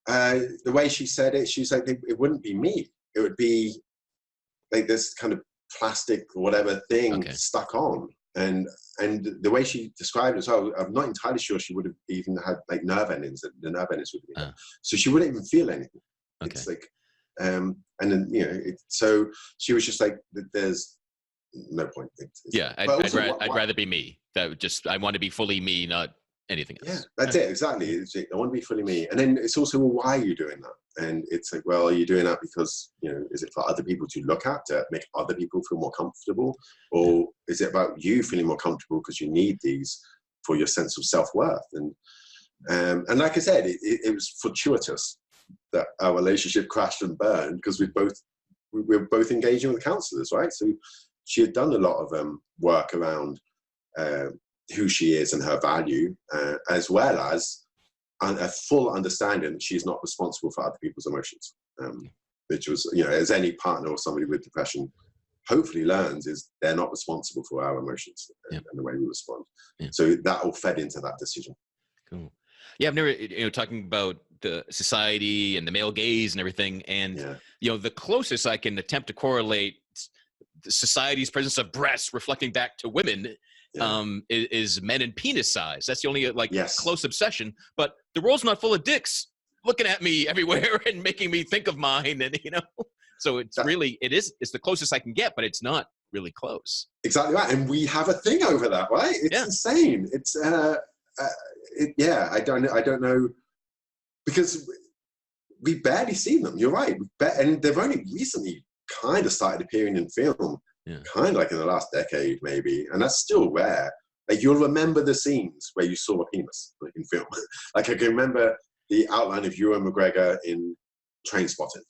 the way she said it, she's like, it wouldn't be me. It would be like this kind of plastic or whatever thing stuck on. And the way she described it as well, I'm not entirely sure she would have even had like nerve endings. The nerve endings would have been so she wouldn't even feel anything. It's like, and then so she was just like, there's no point. I'd rather be me. That would just, I want to be fully me, not anything else. Yeah, that's it, exactly. I want to be fully me. And then it's also, well, why are you doing that? And it's like, well, are you doing that because, is it for other people to look at, to make other people feel more comfortable? Or is it about you feeling more comfortable because you need these for your sense of self-worth? And like I said, it was fortuitous that our relationship crashed and burned because we were both engaging with counselors, right? So she had done a lot of work around who she is and her value, as well as a full understanding that she's not responsible for other people's emotions, which was, as any partner or somebody with depression hopefully learns, is they're not responsible for our emotions and the way we respond. So that all fed into that decision. Cool. Yeah, I've never, talking about the society and the male gaze and everything, and the closest I can attempt to correlate the society's presence of breasts reflecting back to women is men and penis size. That's the only close obsession. But the world's not full of dicks looking at me everywhere and making me think of mine. And so it's the closest I can get, but it's not really close. Exactly right. And we have a thing over that, right? It's insane. It's I don't know, because we barely see them. You're right, and they've only recently kind of started appearing in film, kind of like in the last decade maybe, and that's still rare. Like, you'll remember the scenes where you saw a penis in film. Like, I can remember the outline of Ewan McGregor in Trainspotting.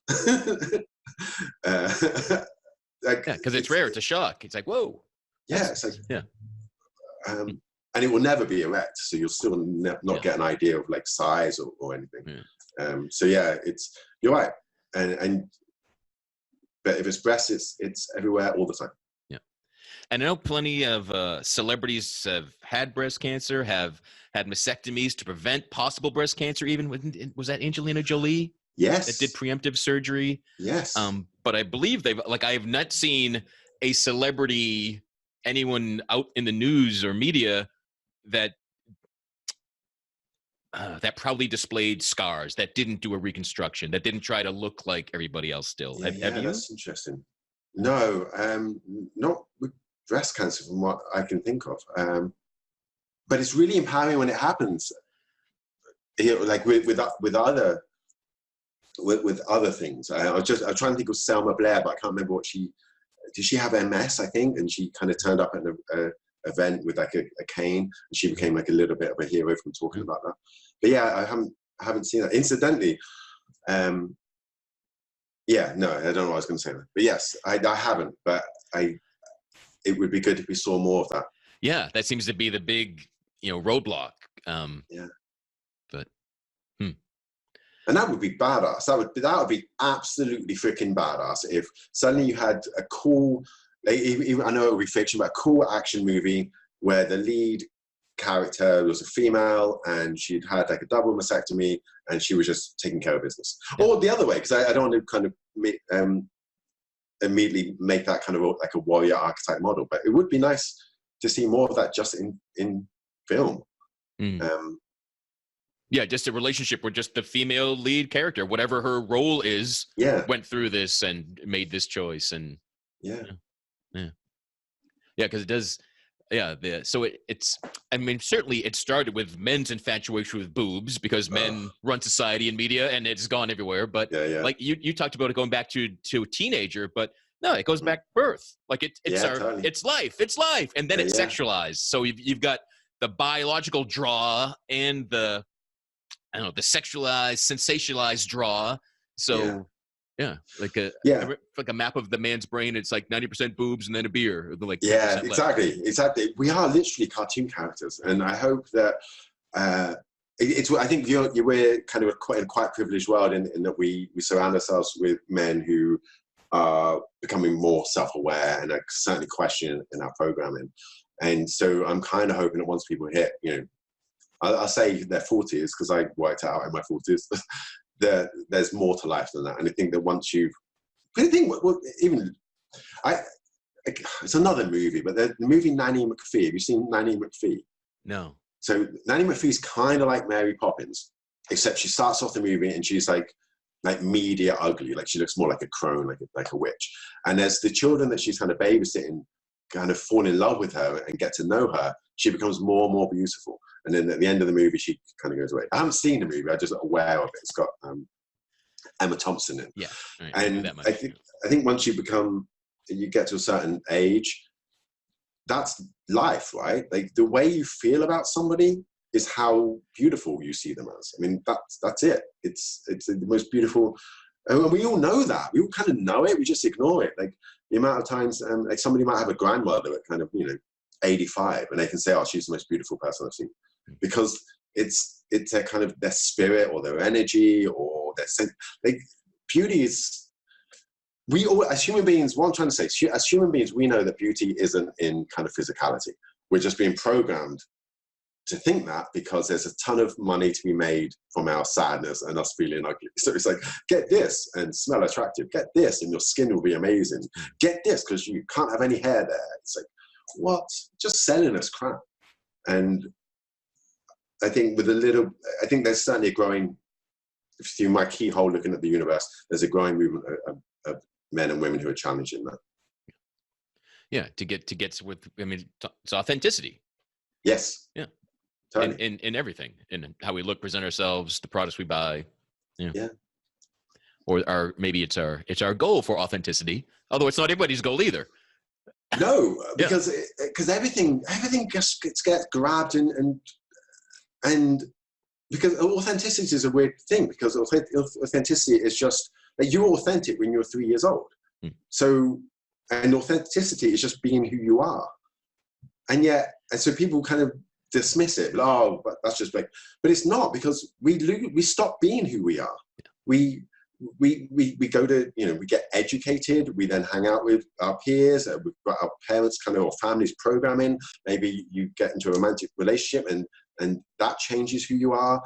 Because it's rare. It's a shock. It's like, whoa. Yeah, it's like and it will never be erect, so you'll still not get an idea of like size or anything. So you're right, and but if it's breasts, it's everywhere all the time. Yeah, and I know plenty of celebrities have had breast cancer, have had mastectomies to prevent possible breast cancer. Even was that Angelina Jolie? Yes, that did preemptive surgery. Yes, but I believe I have not seen a celebrity, anyone out in the news or media that proudly displayed scars, that didn't do a reconstruction, that didn't try to look like everybody else still. Have you? That's interesting. No, not with breast cancer from what I can think of. But it's really empowering when it happens. Like with other things. I'm trying to think of Selma Blair, but I can't remember did she have MS, I think, and she kind of turned up at an event with like a cane, and she became like a little bit of a hero from talking about that. But yeah, I haven't seen that. Incidentally, no, I don't know what I was going to say. But yes, I haven't. But it would be good if we saw more of that. Yeah, that seems to be the big roadblock. But and that would be badass. That would be absolutely freaking badass if suddenly you had a cool. I know it would be fiction, but a cool action movie where the lead character was a female and she'd had like a double mastectomy and she was just taking care of business. Or the other way, because I don't want to kind of immediately make that kind of like a warrior archetype model, but it would be nice to see more of that just in film. Just a relationship where just the female lead character, whatever her role is, went through this and made this choice. And because it does. So it's. I mean, certainly it started with men's infatuation with boobs because men run society and media, and it's gone everywhere. But like you talked about it going back to a teenager, but No, it goes back to birth. Like Totally. it's life, and then it's sexualized. So you've got the biological draw and the sexualized, sensationalized draw. So like a map of the man's brain. It's like 90% boobs and then a beer. Like exactly. We are literally cartoon characters, and I hope that I think we're kind of in a quite privileged world in that we surround ourselves with men who are becoming more self-aware and are certainly questioning in our programming. And so I'm kind of hoping that once people hit, I'll say their 40s, because I worked out in my 40s, there's more to life than that. And I think that once it's another movie, but the movie Nanny McPhee, have you seen Nanny McPhee? No. So Nanny McPhee's kind of like Mary Poppins, except she starts off the movie and she's like media ugly, like she looks more like a crone, like a witch. And as the children that she's kind of babysitting kind of fall in love with her and get to know her, she becomes more and more beautiful. And then at the end of the movie, she kind of goes away. I haven't seen the movie, I'm just aware of it. It's got Emma Thompson in. Yeah. Right. And I think once you get to a certain age, that's life, right? Like the way you feel about somebody is how beautiful you see them as. I mean, that's it. It's the most beautiful, and we all know that. We all kind of know it. We just ignore it. Like the amount of times, like somebody might have a grandmother at kind of 85, and they can say, "Oh, she's the most beautiful person I've seen," because it's their kind of their spirit or their energy or their sense. Like beauty is. We all, as human beings, what I'm trying to say, as human beings, we know that beauty isn't in kind of physicality. We're just being programmed to think that because there's a ton of money to be made from our sadness and us feeling ugly. So it's like, get this and smell attractive. Get this and your skin will be amazing. Get this because you can't have any hair there. It's like, what? Just selling us crap. And I think I think there's certainly a growing, through my keyhole looking at the universe, there's a growing movement of men and women who are challenging that. Yeah, to get with, I mean, it's authenticity. Yes. Yeah. Totally. In everything, in how we look, present ourselves, the products we buy. Yeah. Or maybe it's our goal for authenticity, although it's not everybody's goal either. No, because everything just gets grabbed and because authenticity is a weird thing, because authenticity is just like you're authentic when you're 3 years old. So, and authenticity is just being who you are. And so people kind of dismiss it. Oh, but that's just like, but it's not, because we stop being who we are. We go to, we get educated, we then hang out with our peers, we've got our parents kind of, or families programming, maybe you get into a romantic relationship and that changes who you are.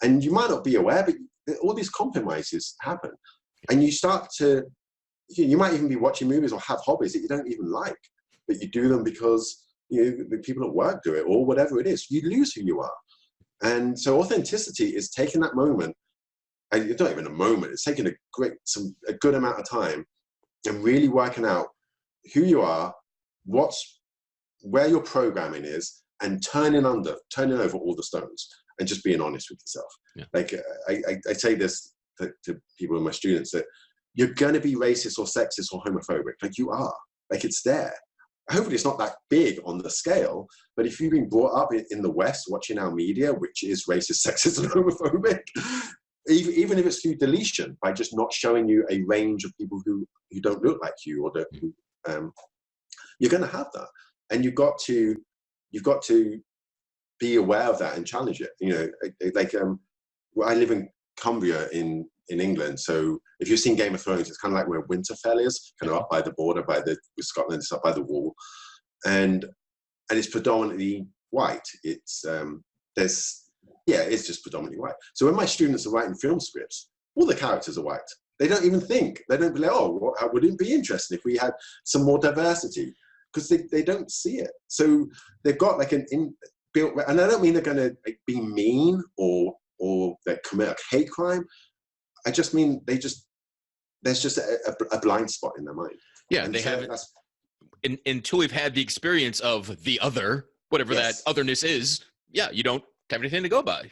And you might not be aware, but all these compromises happen. And you start to, you might even be watching movies or have hobbies that you don't even like, but you do them because the people at work do it or whatever it is. You lose who you are. And so authenticity is taking that moment, and it's not even a moment, it's taking a good amount of time and really working out who you are, where your programming is, and turning over all the stones and just being honest with yourself. Yeah. Like I say this to people and my students, that you're going to be racist or sexist or homophobic. Like you are, like it's there. Hopefully it's not that big on the scale, but if you've been brought up in the West watching our media, which is racist, sexist, and homophobic, even if it's through deletion, by just not showing you a range of people who don't look like you, or you're going to have that, and you've got to be aware of that and challenge it. I live in Cumbria in England, so if you've seen Game of Thrones, it's kind of like where Winterfell is, kind of up by the border, with Scotland, it's up by the wall, and it's predominantly white. It's just predominantly white. So when my students are writing film scripts, all the characters are white. They don't even think. They don't be like, oh, would it be interesting if we had some more diversity? Because they don't see it. So they've got like an inbuilt, and I don't mean they're going to be mean or they commit a hate crime. I just mean there's just a blind spot in their mind. Yeah, and they haven't. Until we've had the experience of the other, whatever that otherness is. Yeah, you don't have anything to go by.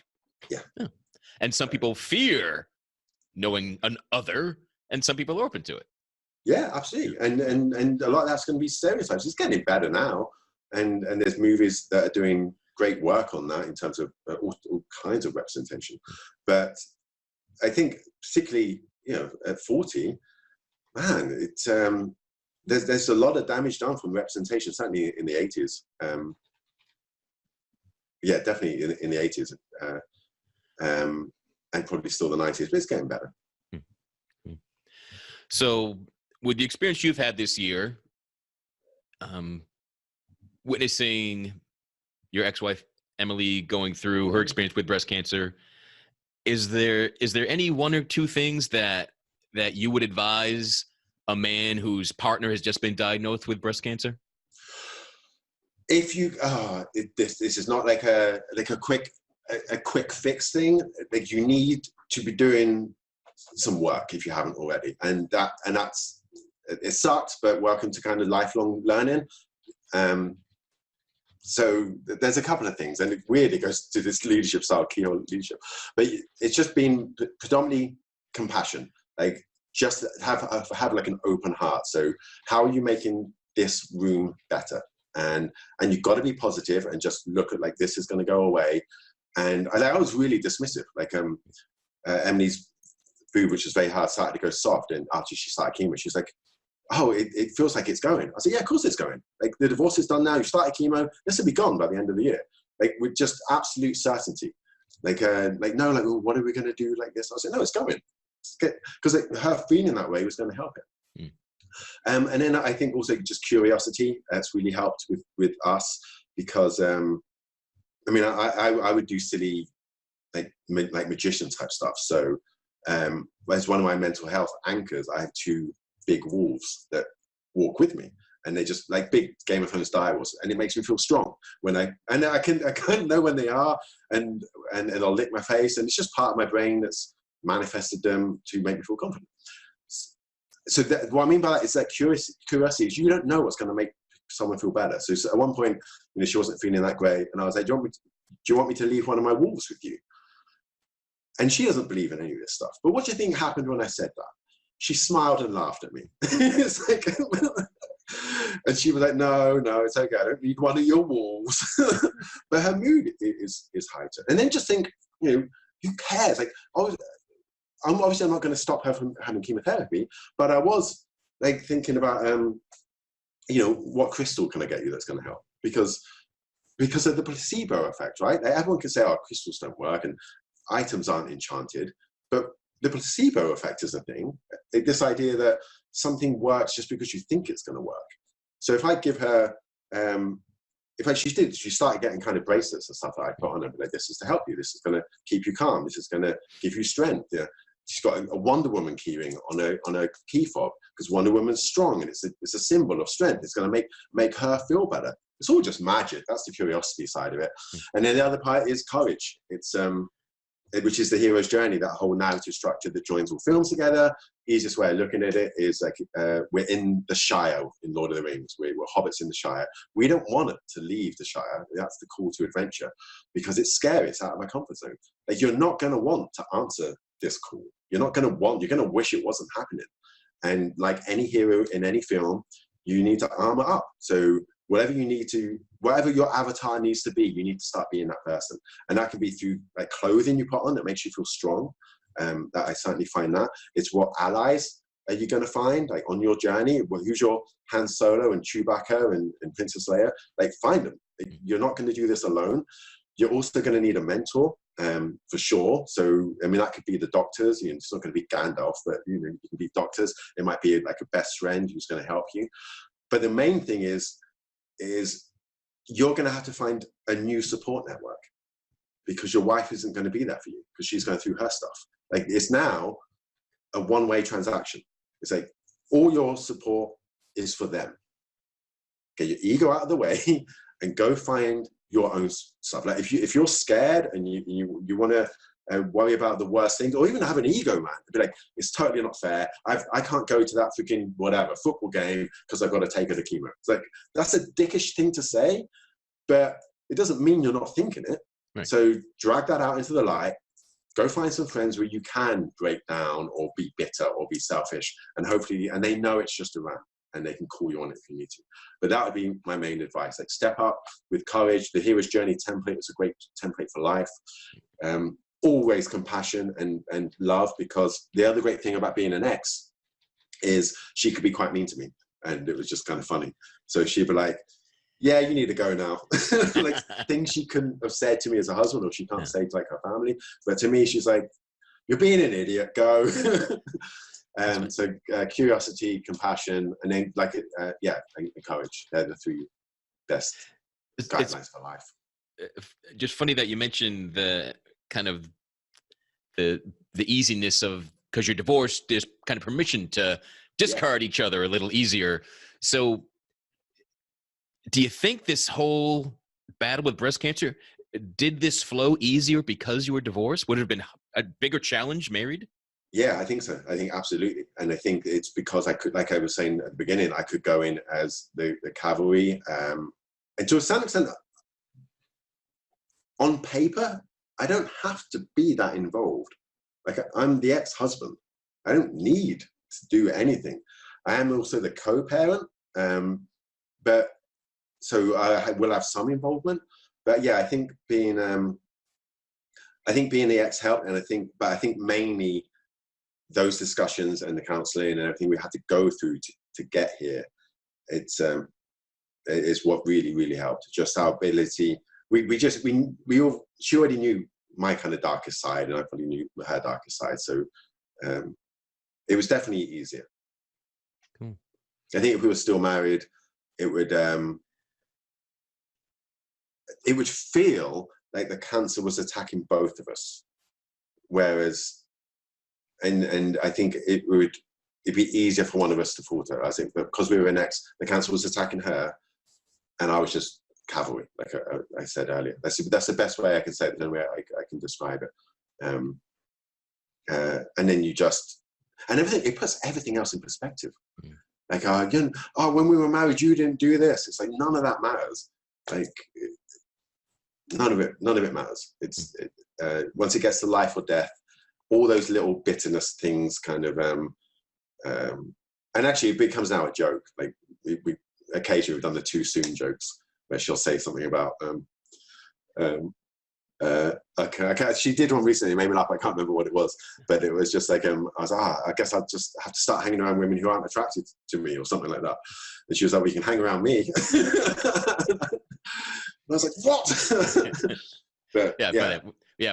Yeah. And some people fear knowing an other, and some people are open to it. Yeah, absolutely. And a lot of that's going to be stereotypes. It's getting better now. And there's movies that are doing great work on that in terms of all kinds of representation. But I think particularly, at 40, man, it's there's a lot of damage done from representation, certainly in the 80s. Yeah, definitely in the 80s, and probably still the 90s, but it's getting better. So with the experience you've had this year, witnessing your ex-wife Emily going through her experience with breast cancer, is there any one or two things that you would advise a man whose partner has just been diagnosed with breast cancer? If you this is not like a quick fix thing. Like, you need to be doing some work if you haven't already, and that's it sucks, but welcome to kind of lifelong learning. So there's a couple of things, and it really goes to this leadership style, key on leadership. But it's just been predominantly compassion. Like, just have like an open heart. So how are you making this room better? And you've got to be positive and just look at, like, this is going to go away. And I was really dismissive. Like, Emily's boob, which was very hard, started to go soft, and after she started chemo, she's like, oh, it feels like it's going. I said, yeah, of course it's going. Like, the divorce is done now. You started chemo. This will be gone by the end of the year. Like, with just absolute certainty. Like, no, like, well, what are we going to do like this? I said, no, it's going. Because her feeling that way was going to help it. And then I think also just curiosity has really helped with us, because, I mean, I would do silly, like magician type stuff. So as one of my mental health anchors, I have two big wolves that walk with me, and they just like big Game of Thrones direwolves, and it makes me feel strong when I kind of know when they are, and I'll lick my face, and it's just part of my brain that's manifested them to make me feel confident. So what I mean by that is that curiosity is, you don't know what's going to make someone feel better. So at one point, she wasn't feeling that great, and I was like, do you want me to leave one of my wolves with you? And she doesn't believe in any of this stuff. But what do you think happened when I said that? She smiled and laughed at me. It's like, and she was like, no, it's okay. I don't need one of your wolves. But her mood is heightened. And then just think, who cares? Like, I'm obviously not going to stop her from having chemotherapy, but I was like thinking about, what crystal can I get you that's going to help? Because of the placebo effect, right? Like, everyone can say, oh, crystals don't work and items aren't enchanted, but the placebo effect is a thing. This idea that something works just because you think it's going to work. So if I give her, she started getting kind of bracelets and stuff that I put on her, like, this is to help you. This is going to keep you calm. This is going to give you strength. Yeah. She's got a Wonder Woman keyring on a key fob, because Wonder Woman's strong, and it's a symbol of strength. It's going to make her feel better. It's all just magic. That's the curiosity side of it. And then the other part is courage. It's which is the hero's journey, that whole narrative structure that joins all films together. Easiest way of looking at it is like, we're in the Shire in Lord of the Rings. We're hobbits in the Shire. We don't want it to leave the Shire. That's the call to adventure, because it's scary. It's out of my comfort zone. Like, you're not going to want to answer this call. You're going to wish it wasn't happening. And like any hero in any film, you need to armor up. So whatever your avatar needs to be, you need to start being that person. And that can be through like clothing you put on that makes you feel strong. That I certainly find that. It's what allies are you going to find, like, on your journey? Well, who's your Han Solo and Chewbacca and Princess Leia? Like, find them. You're not going to do this alone. You're also going to need a mentor, for sure. So, I mean, that could be the doctors. It's not going to be Gandalf, but you can be doctors. It might be like a best friend who's going to help you. But the main thing is you're going to have to find a new support network, because your wife isn't going to be there for you, because she's going through her stuff. Like, it's now a one-way transaction. It's like, all your support is for them. Get your ego out of the way and go find your own stuff. Like, if you're scared and you want to worry about the worst things, or even have an ego, man, be like, it's totally not fair. I can't go to that freaking whatever football game because I've got to take her to chemo. It's like, that's a dickish thing to say, but it doesn't mean you're not thinking it. Right. So drag that out into the light go find some friends where you can break down or be bitter or be selfish, and hopefully, and they know it's just a rant and they can call you on it if you need to. But that would be my main advice. Like, step up with courage. The hero's journey template is a great template for life. Always compassion and love, because the other great thing about being an ex is she could be quite mean to me, and it was just kind of funny. So she'd be like, yeah, you need to go now. Like, things she couldn't have said to me as a husband, or she can't say to like her family, but to me she's like, you're being an idiot, go. So curiosity, compassion, and then like and courage. They're the three best guidelines for life. Just funny that you mentioned the kind of the easiness of, because you're divorced, there's kind of permission to discard each other a little easier. So do you think this whole battle with breast cancer, did this flow easier because you were divorced? Would it have been a bigger challenge married? Yeah, I think so. I think absolutely. And I think it's because I could, like I was saying at the beginning, I could go in as the cavalry. And to a certain extent, on paper, I don't have to be that involved. Like, I'm the ex-husband. I don't need to do anything. I am also the co-parent. But so I will have some involvement. But yeah, I think being the ex helped, and I think mainly those discussions and the counselling and everything we had to go through to get here, it's what really helped. Just our ability. She already knew my kind of darkest side, and I probably knew her darkest side. So it was definitely easier. Cool. I think if we were still married, it would feel like the cancer was attacking both of us. Whereas, and I think it'd be easier for one of us to falter. I think, but because we were an ex, the cancer was attacking her, and I was just cavalry, like I said earlier. That's the best way I can say it. The way I can describe it. And then you just, and everything, it puts everything else in perspective. Mm. Like, when we were married, you didn't do this. It's like, none of that matters. Like, none of it matters. It's once it gets to life or death, all those little bitterness things kind of, and actually it becomes now a joke. Like, we occasionally we've done the too soon jokes, where she'll say something about, she did one recently, it made me laugh, I can't remember what it was, but it was just like, I was like, I guess I'll just have to start hanging around women who aren't attracted to me, or something like that. And she was like, well, you can hang around me. And I was like, what? But,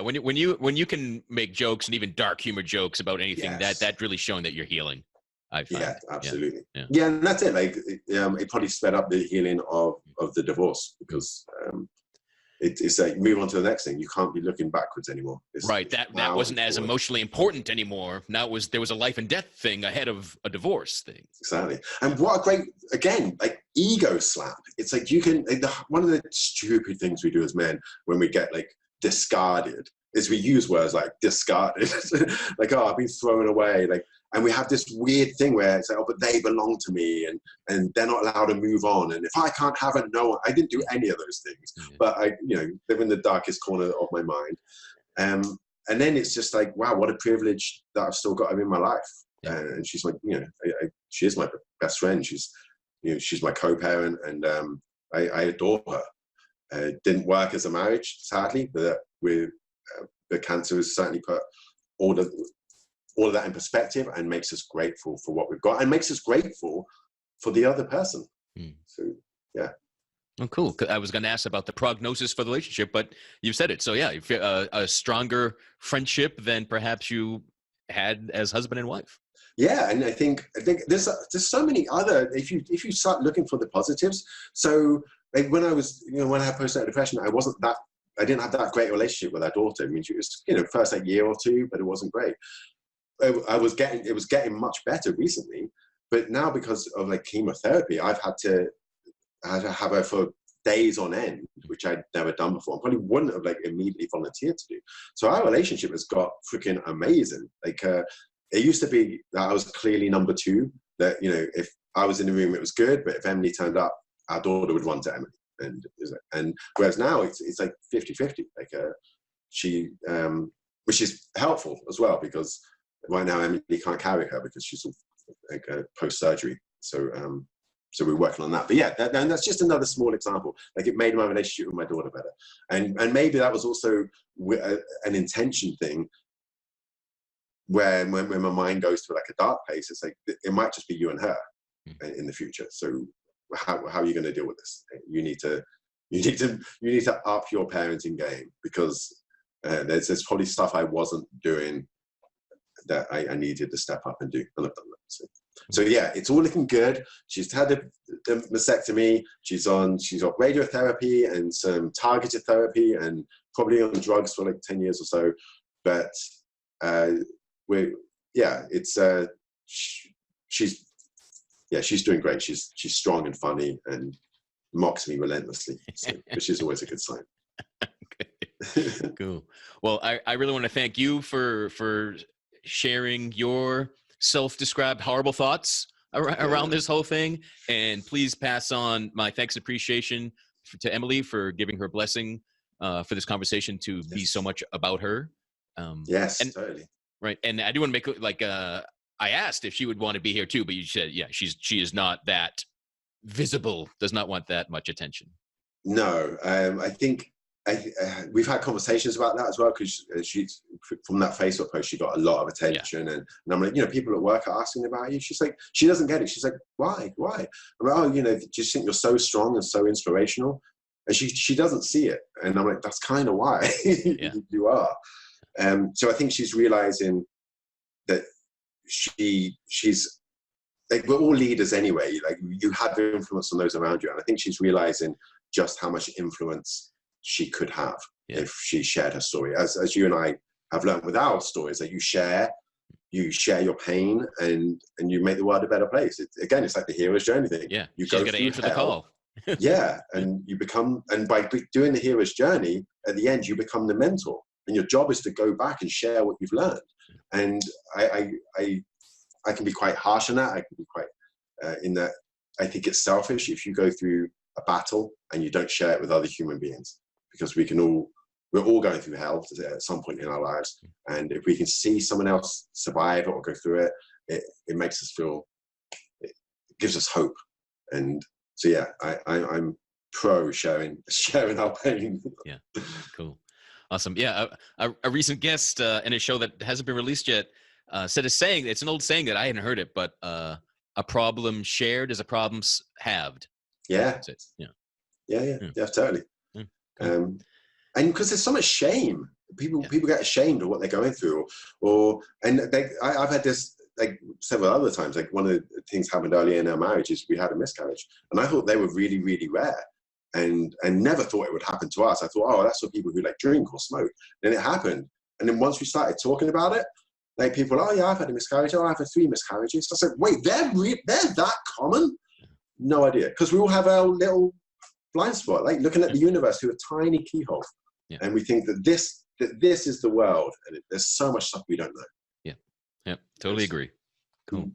when you can make jokes, and even dark humor jokes about anything, that really showing that you're healing. I find. Yeah, absolutely. Yeah, and that's it. Like, it probably sped up the healing of the divorce, because it's like, move on to the next thing. You can't be looking backwards anymore. Right. That wasn't as emotionally important anymore. Now there was a life and death thing ahead of a divorce thing. Exactly. And what a great, again, like, ego slap. It's like, you can, one of the stupid things we do as men when we get like discarded is we use words like discarded. Like, oh, I've been thrown away. Like, and we have this weird thing where it's like, oh, but they belong to me, and they're not allowed to move on. And if I can't have it, no one. I didn't do any of those things, but I, live in the darkest corner of my mind. And then it's just like, wow, what a privilege that I've still got her in my life. And she's like, she is my best friend. She's my co-parent, and I adore her. It didn't work as a marriage, sadly, but with the cancer has certainly put all of that in perspective, and makes us grateful for what we've got, and makes us grateful for the other person. So, yeah. Oh, cool. I was going to ask about the prognosis for the relationship, but you've said it. So yeah, a stronger friendship than perhaps you had as husband and wife. Yeah, and I think there's so many other, if you start looking for the positives. So like, when I was, when I had postnatal depression, I didn't have that great relationship with our daughter. I mean, she was, first a year or two, but it wasn't great. It was getting much better recently, but now because of like chemotherapy, I've had to have her for days on end, which I'd never done before. I probably wouldn't have like immediately volunteered to do. So our relationship has got freaking amazing. Like, it used to be that I was clearly number two, that, if I was in the room, it was good, but if Emily turned up, our daughter would run to Emily. And whereas now it's like 50-50. Like, she which is helpful as well, because right now Emily can't carry her because she's like post-surgery. So we're working on that. But yeah, and that's just another small example. Like, it made my relationship with my daughter better. And maybe that was also an intention thing, where when my mind goes to like a dark place, it's like, it might just be you and her in the future. So how are you going to deal with this? You need to up your parenting game, because there's probably stuff I wasn't doing that I needed to step up and do, and I've done that. So yeah, it's all looking good. She's had the mastectomy. She's got radiotherapy and some targeted therapy, and probably on drugs for like 10 years or so. But she's doing great. She's strong and funny and mocks me relentlessly, which is always a good sign. Okay. Cool. Well, I really want to thank you for sharing your self-described horrible thoughts around this whole thing, and please pass on my thanks and appreciation to Emily for giving her blessing for this conversation to be so much about her. Totally. Right. And I do want to make like I asked if she would want to be here too, but you said, yeah, she is not that visible, does not want that much attention. No, I think we've had conversations about that as well, because she's, from that Facebook post, she got a lot of attention. And I'm like, people at work are asking about you. She's like, she doesn't get it. She's like, why? I'm like, oh, just think you're so strong and so inspirational. And she doesn't see it. And I'm like, that's kind of why you are. So I think she's realizing that she's like, we're all leaders anyway. Like, you have influence on those around you. And I think she's realizing just how much influence she could have if she shared her story. As you and I have learned with our stories, that you share your pain and you make the world a better place. It's like the hero's journey thing. Yeah, you go to answer the call. Yeah, and you become, and by doing the hero's journey, at the end you become the mentor, and your job is to go back and share what you've learned. And I can be quite harsh on that. I can be quite in that I think it's selfish if you go through a battle and you don't share it with other human beings, because we're all going through hell at some point in our lives. And if we can see someone else survive it or go through it, it makes us feel, it gives us hope. And so, yeah, I'm pro sharing our pain. Yeah, cool. Awesome. Yeah, a recent guest in a show that hasn't been released yet said a saying, it's an old saying that I hadn't heard it, but a problem shared is a problem halved. Yeah. That's it. Yeah, totally. Cool. And because there's so much shame, people get ashamed of what they're going through, I've had this like several other times. Like, one of the things happened earlier in our marriage is we had a miscarriage, and I thought they were really, really rare, and never thought it would happen to us. I thought, oh, that's for people who like drink or smoke. Then it happened, and then once we started talking about it, like, people, oh yeah, I've had a miscarriage. Oh, I've had 3 miscarriages. I said, wait, they're that common? No idea, because we all have our little blind spot, like looking at the universe through a tiny keyhole, and we think that this is the world, and there's so much stuff we don't know. Yeah, totally agree. Cool.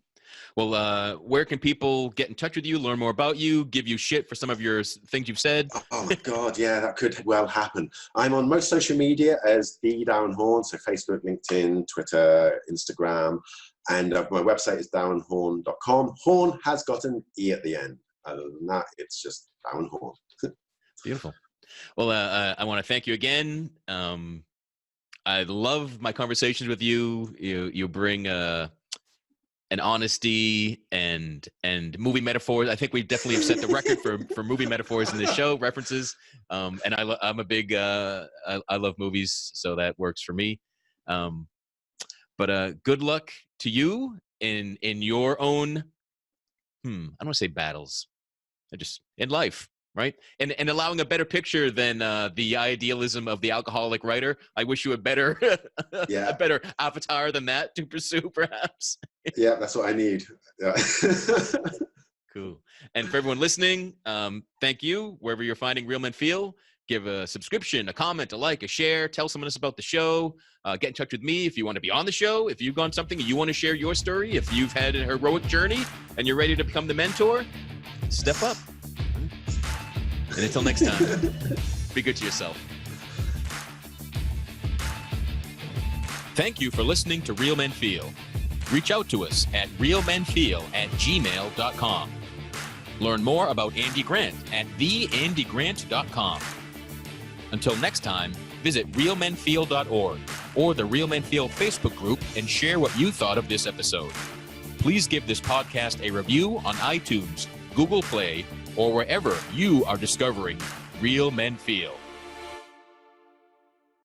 Well, where can people get in touch with you, learn more about you, give you shit for some of your things you've said? Oh my God, yeah, that could well happen. I'm on most social media as the Darren Horne, so Facebook, LinkedIn, Twitter, Instagram, and my website is darrenhorne.com. Horne has got an E at the end. Other than that, it's just Darren Horne. Beautiful. Well, I want to thank you again. I love my conversations with you. You bring an honesty and movie metaphors. I think we definitely have set the record for movie metaphors in this show, references. And I'm a big I love movies, so that works for me. But good luck to you in your own I don't want to say battles. Just in life. Right. And allowing a better picture than the idealism of the alcoholic writer. I wish you a better a better avatar than that to pursue, perhaps. Yeah, that's what I need. Yeah. Cool. And for everyone listening, thank you. Wherever you're finding Real Men Feel, give a subscription, a comment, a like, a share. Tell someone else about the show. Get in touch with me if you want to be on the show. If you've gone something and you want to share your story. If you've had a heroic journey and you're ready to become the mentor, step up. And until next time, be good to yourself. Thank you for listening to Real Men Feel. Reach out to us at realmenfeel@gmail.com. Learn more about Andy Grant at theandygrant.com. Until next time, visit realmenfeel.org or the Real Men Feel Facebook group and share what you thought of this episode. Please give this podcast a review on iTunes, Google Play, or wherever you are discovering Real Men Feel.